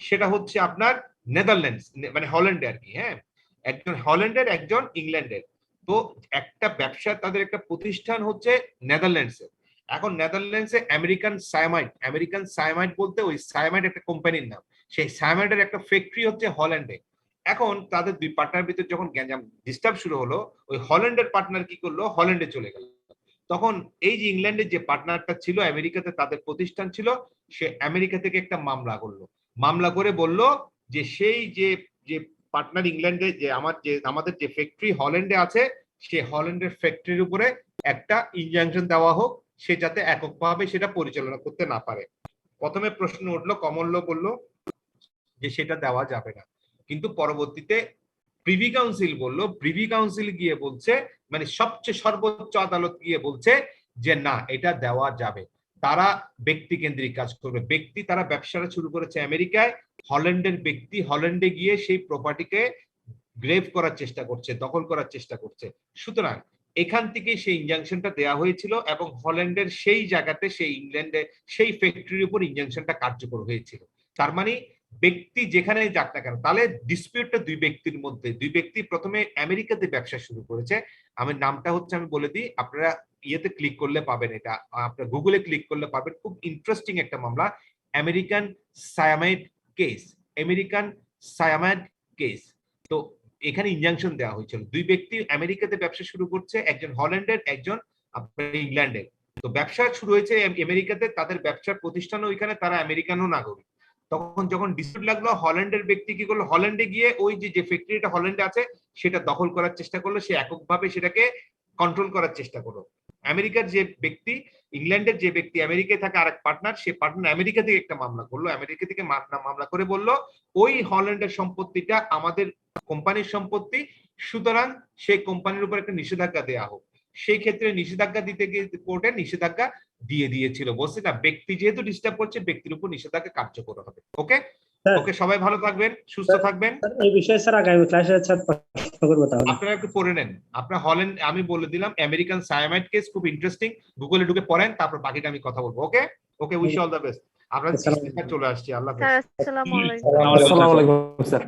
সেটা হচ্ছে আপনার নেদারল্যান্ডস, মানে হল্যান্ডে আর কি, হ্যাঁ। একজন হল্যান্ডের, একজন ইংল্যান্ডের। তো একটা ব্যবসা, তাদের একটা প্রতিষ্ঠান হচ্ছে নেদারল্যান্ডসে। এখন নেদারল্যান্ডসে আমেরিকান সায়ামাইড বলতে ওই সায়ামাইড একটা কোম্পানির নাম, সেই সায়ামাইডের একটা ফ্যাক্টরি হচ্ছে হল্যান্ডে। এখন তাদের দুই পার্টনার ভিতরে যখন গ্যাঞ্জাম ডিস্টার্ব শুরু হলো, ওই হল্যান্ডের পার্টনার কি করলো, হল্যান্ডে চলে গেল। তখন এই যে ইংল্যান্ডের যে পার্টনারটা ছিল, আমেরিকাতে তাদের প্রতিষ্ঠান ছিল, সে আমেরিকা থেকে একটা মামলা করলো। মামলা করে বলল যে সেই যে যে পার্টনার ইংল্যান্ডে, যে আমাদের যে ফ্যাক্টরি হল্যান্ডে আছে, সে হল্যান্ডের ফ্যাক্টরির উপরে একটা ইনজাংশন দেওয়া হোক, সে যাতে এককভাবে সেটা পরিচালনা করতে না পারে। প্রথমে প্রশ্ন উঠলো, কমন ল বললো যে সেটা দেওয়া যাবে না, কিন্তু পরবর্তীতে প্রিভি কাউন্সিল বললো, প্রিভি কাউন্সিল গিয়ে বলছে, মানে সবচেয়ে সর্বোচ্চ আদালত গিয়ে বলছে যে না, এটা দেওয়া যাবে। তারা ব্যক্তি কেন্দ্রিক কাজ করবে, তারা ব্যবসাটা শুরু করেছে আমেরিকায়, হল্যান্ডের ব্যক্তি হল্যান্ডে গিয়ে সেই প্রপার্টিকে গ্রেভ করার চেষ্টা করছে, দখল করার চেষ্টা করছে। সুতরাং এখান থেকে সেই ইনজাংশনটা দেওয়া হয়েছিল এবং হল্যান্ডের সেই জায়গাতে, সেই ইংল্যান্ডে সেই ফ্যাক্টরির উপর ইনজাংশনটা কার্যকর হয়েছিল। তার মানে ব্যক্তি যেখানে যাক না কেন, তাহলে ডিসপিউটটা দুই ব্যক্তির মধ্যে। দুই ব্যক্তি প্রথমে আমেরিকাতে ব্যবসা শুরু করেছে, আমার নামটা হচ্ছে, আমি বলে দিই, আপনারা ইয়েতে ক্লিক করলে পাবেন, এটা আপনার গুগলে ক্লিক করলে পাবেন, খুব ইন্টারেস্টিং একটা মামলা, আমেরিকান সায়ামাইড কেস, আমেরিকান সায়ামাইড কেস। তো এখানে ইনজাংশন দেওয়া হয়েছিল, দুই ব্যক্তি আমেরিকাতে ব্যবসা শুরু করছে, একজন হল্যান্ডের, একজন আপনার ইংল্যান্ডের। তো ব্যবসা শুরু হয়েছে আমেরিকাতে, তাদের ব্যবসার প্রতিষ্ঠান ওইখানে, তারা আমেরিকানও নাগরিক। তখন যখন ডিসপিউট লাগলো, হল্যান্ডের ব্যক্তি কি করলো, হল্যান্ডে গিয়ে ওই যে ফ্যাক্টরিটা হল্যান্ডে আছে সেটা দখল করার চেষ্টা করলো, সে এককভাবে সেটাকে কন্ট্রোল করার চেষ্টা করলো। আমেরিকার যে ব্যক্তি, ইংল্যান্ডের যে ব্যক্তি আমেরিকায় থাকে আরেক পার্টনার, সে পার্টনার আমেরিকা থেকে একটা মামলা করলো, আমেরিকা থেকে মামলা করে বলল ওই হল্যান্ডের সম্পত্তিটা আমাদের কোম্পানির সম্পত্তি, সুতরাং সেই কোম্পানির উপর একটা নিষেধাজ্ঞা দেওয়া হোক। সেই ক্ষেত্রে নিষেধাজ্ঞা দিতে গিয়ে কোর্টে নিষেধাজ্ঞা দিয়ে দিয়েছিল, বলছি না ব্যক্তি যেহেতু ডিস্টার্ব করছে ব্যক্তির উপর নিষেধাজ্ঞা কার্যকর হবে। ওকে ওকে, সবাই ভালো থাকবেন, সুস্থ থাকবেন। এই বিষয়ে স্যার আগামী ক্লাসে স্যার প্রশ্ন করবো তাহলে। আপনারা একটু পড়ে নেন, আপনারা হলেন, আমি বলে দিলাম আমেরিকান সায়ামাইড কেস খুব ইন্টারেস্টিং, গুগলে ঢুকে পড়েন, তারপর বাকিটা আমি কথা বলবো। ওকে ওকে, উইশ অল দ্য বেস্ট। আপনাদের চলে আসছি, আল্লাহ হাফেজ। স্যার আসসালামু আলাইকুম। আসসালামু আলাইকুম স্যার।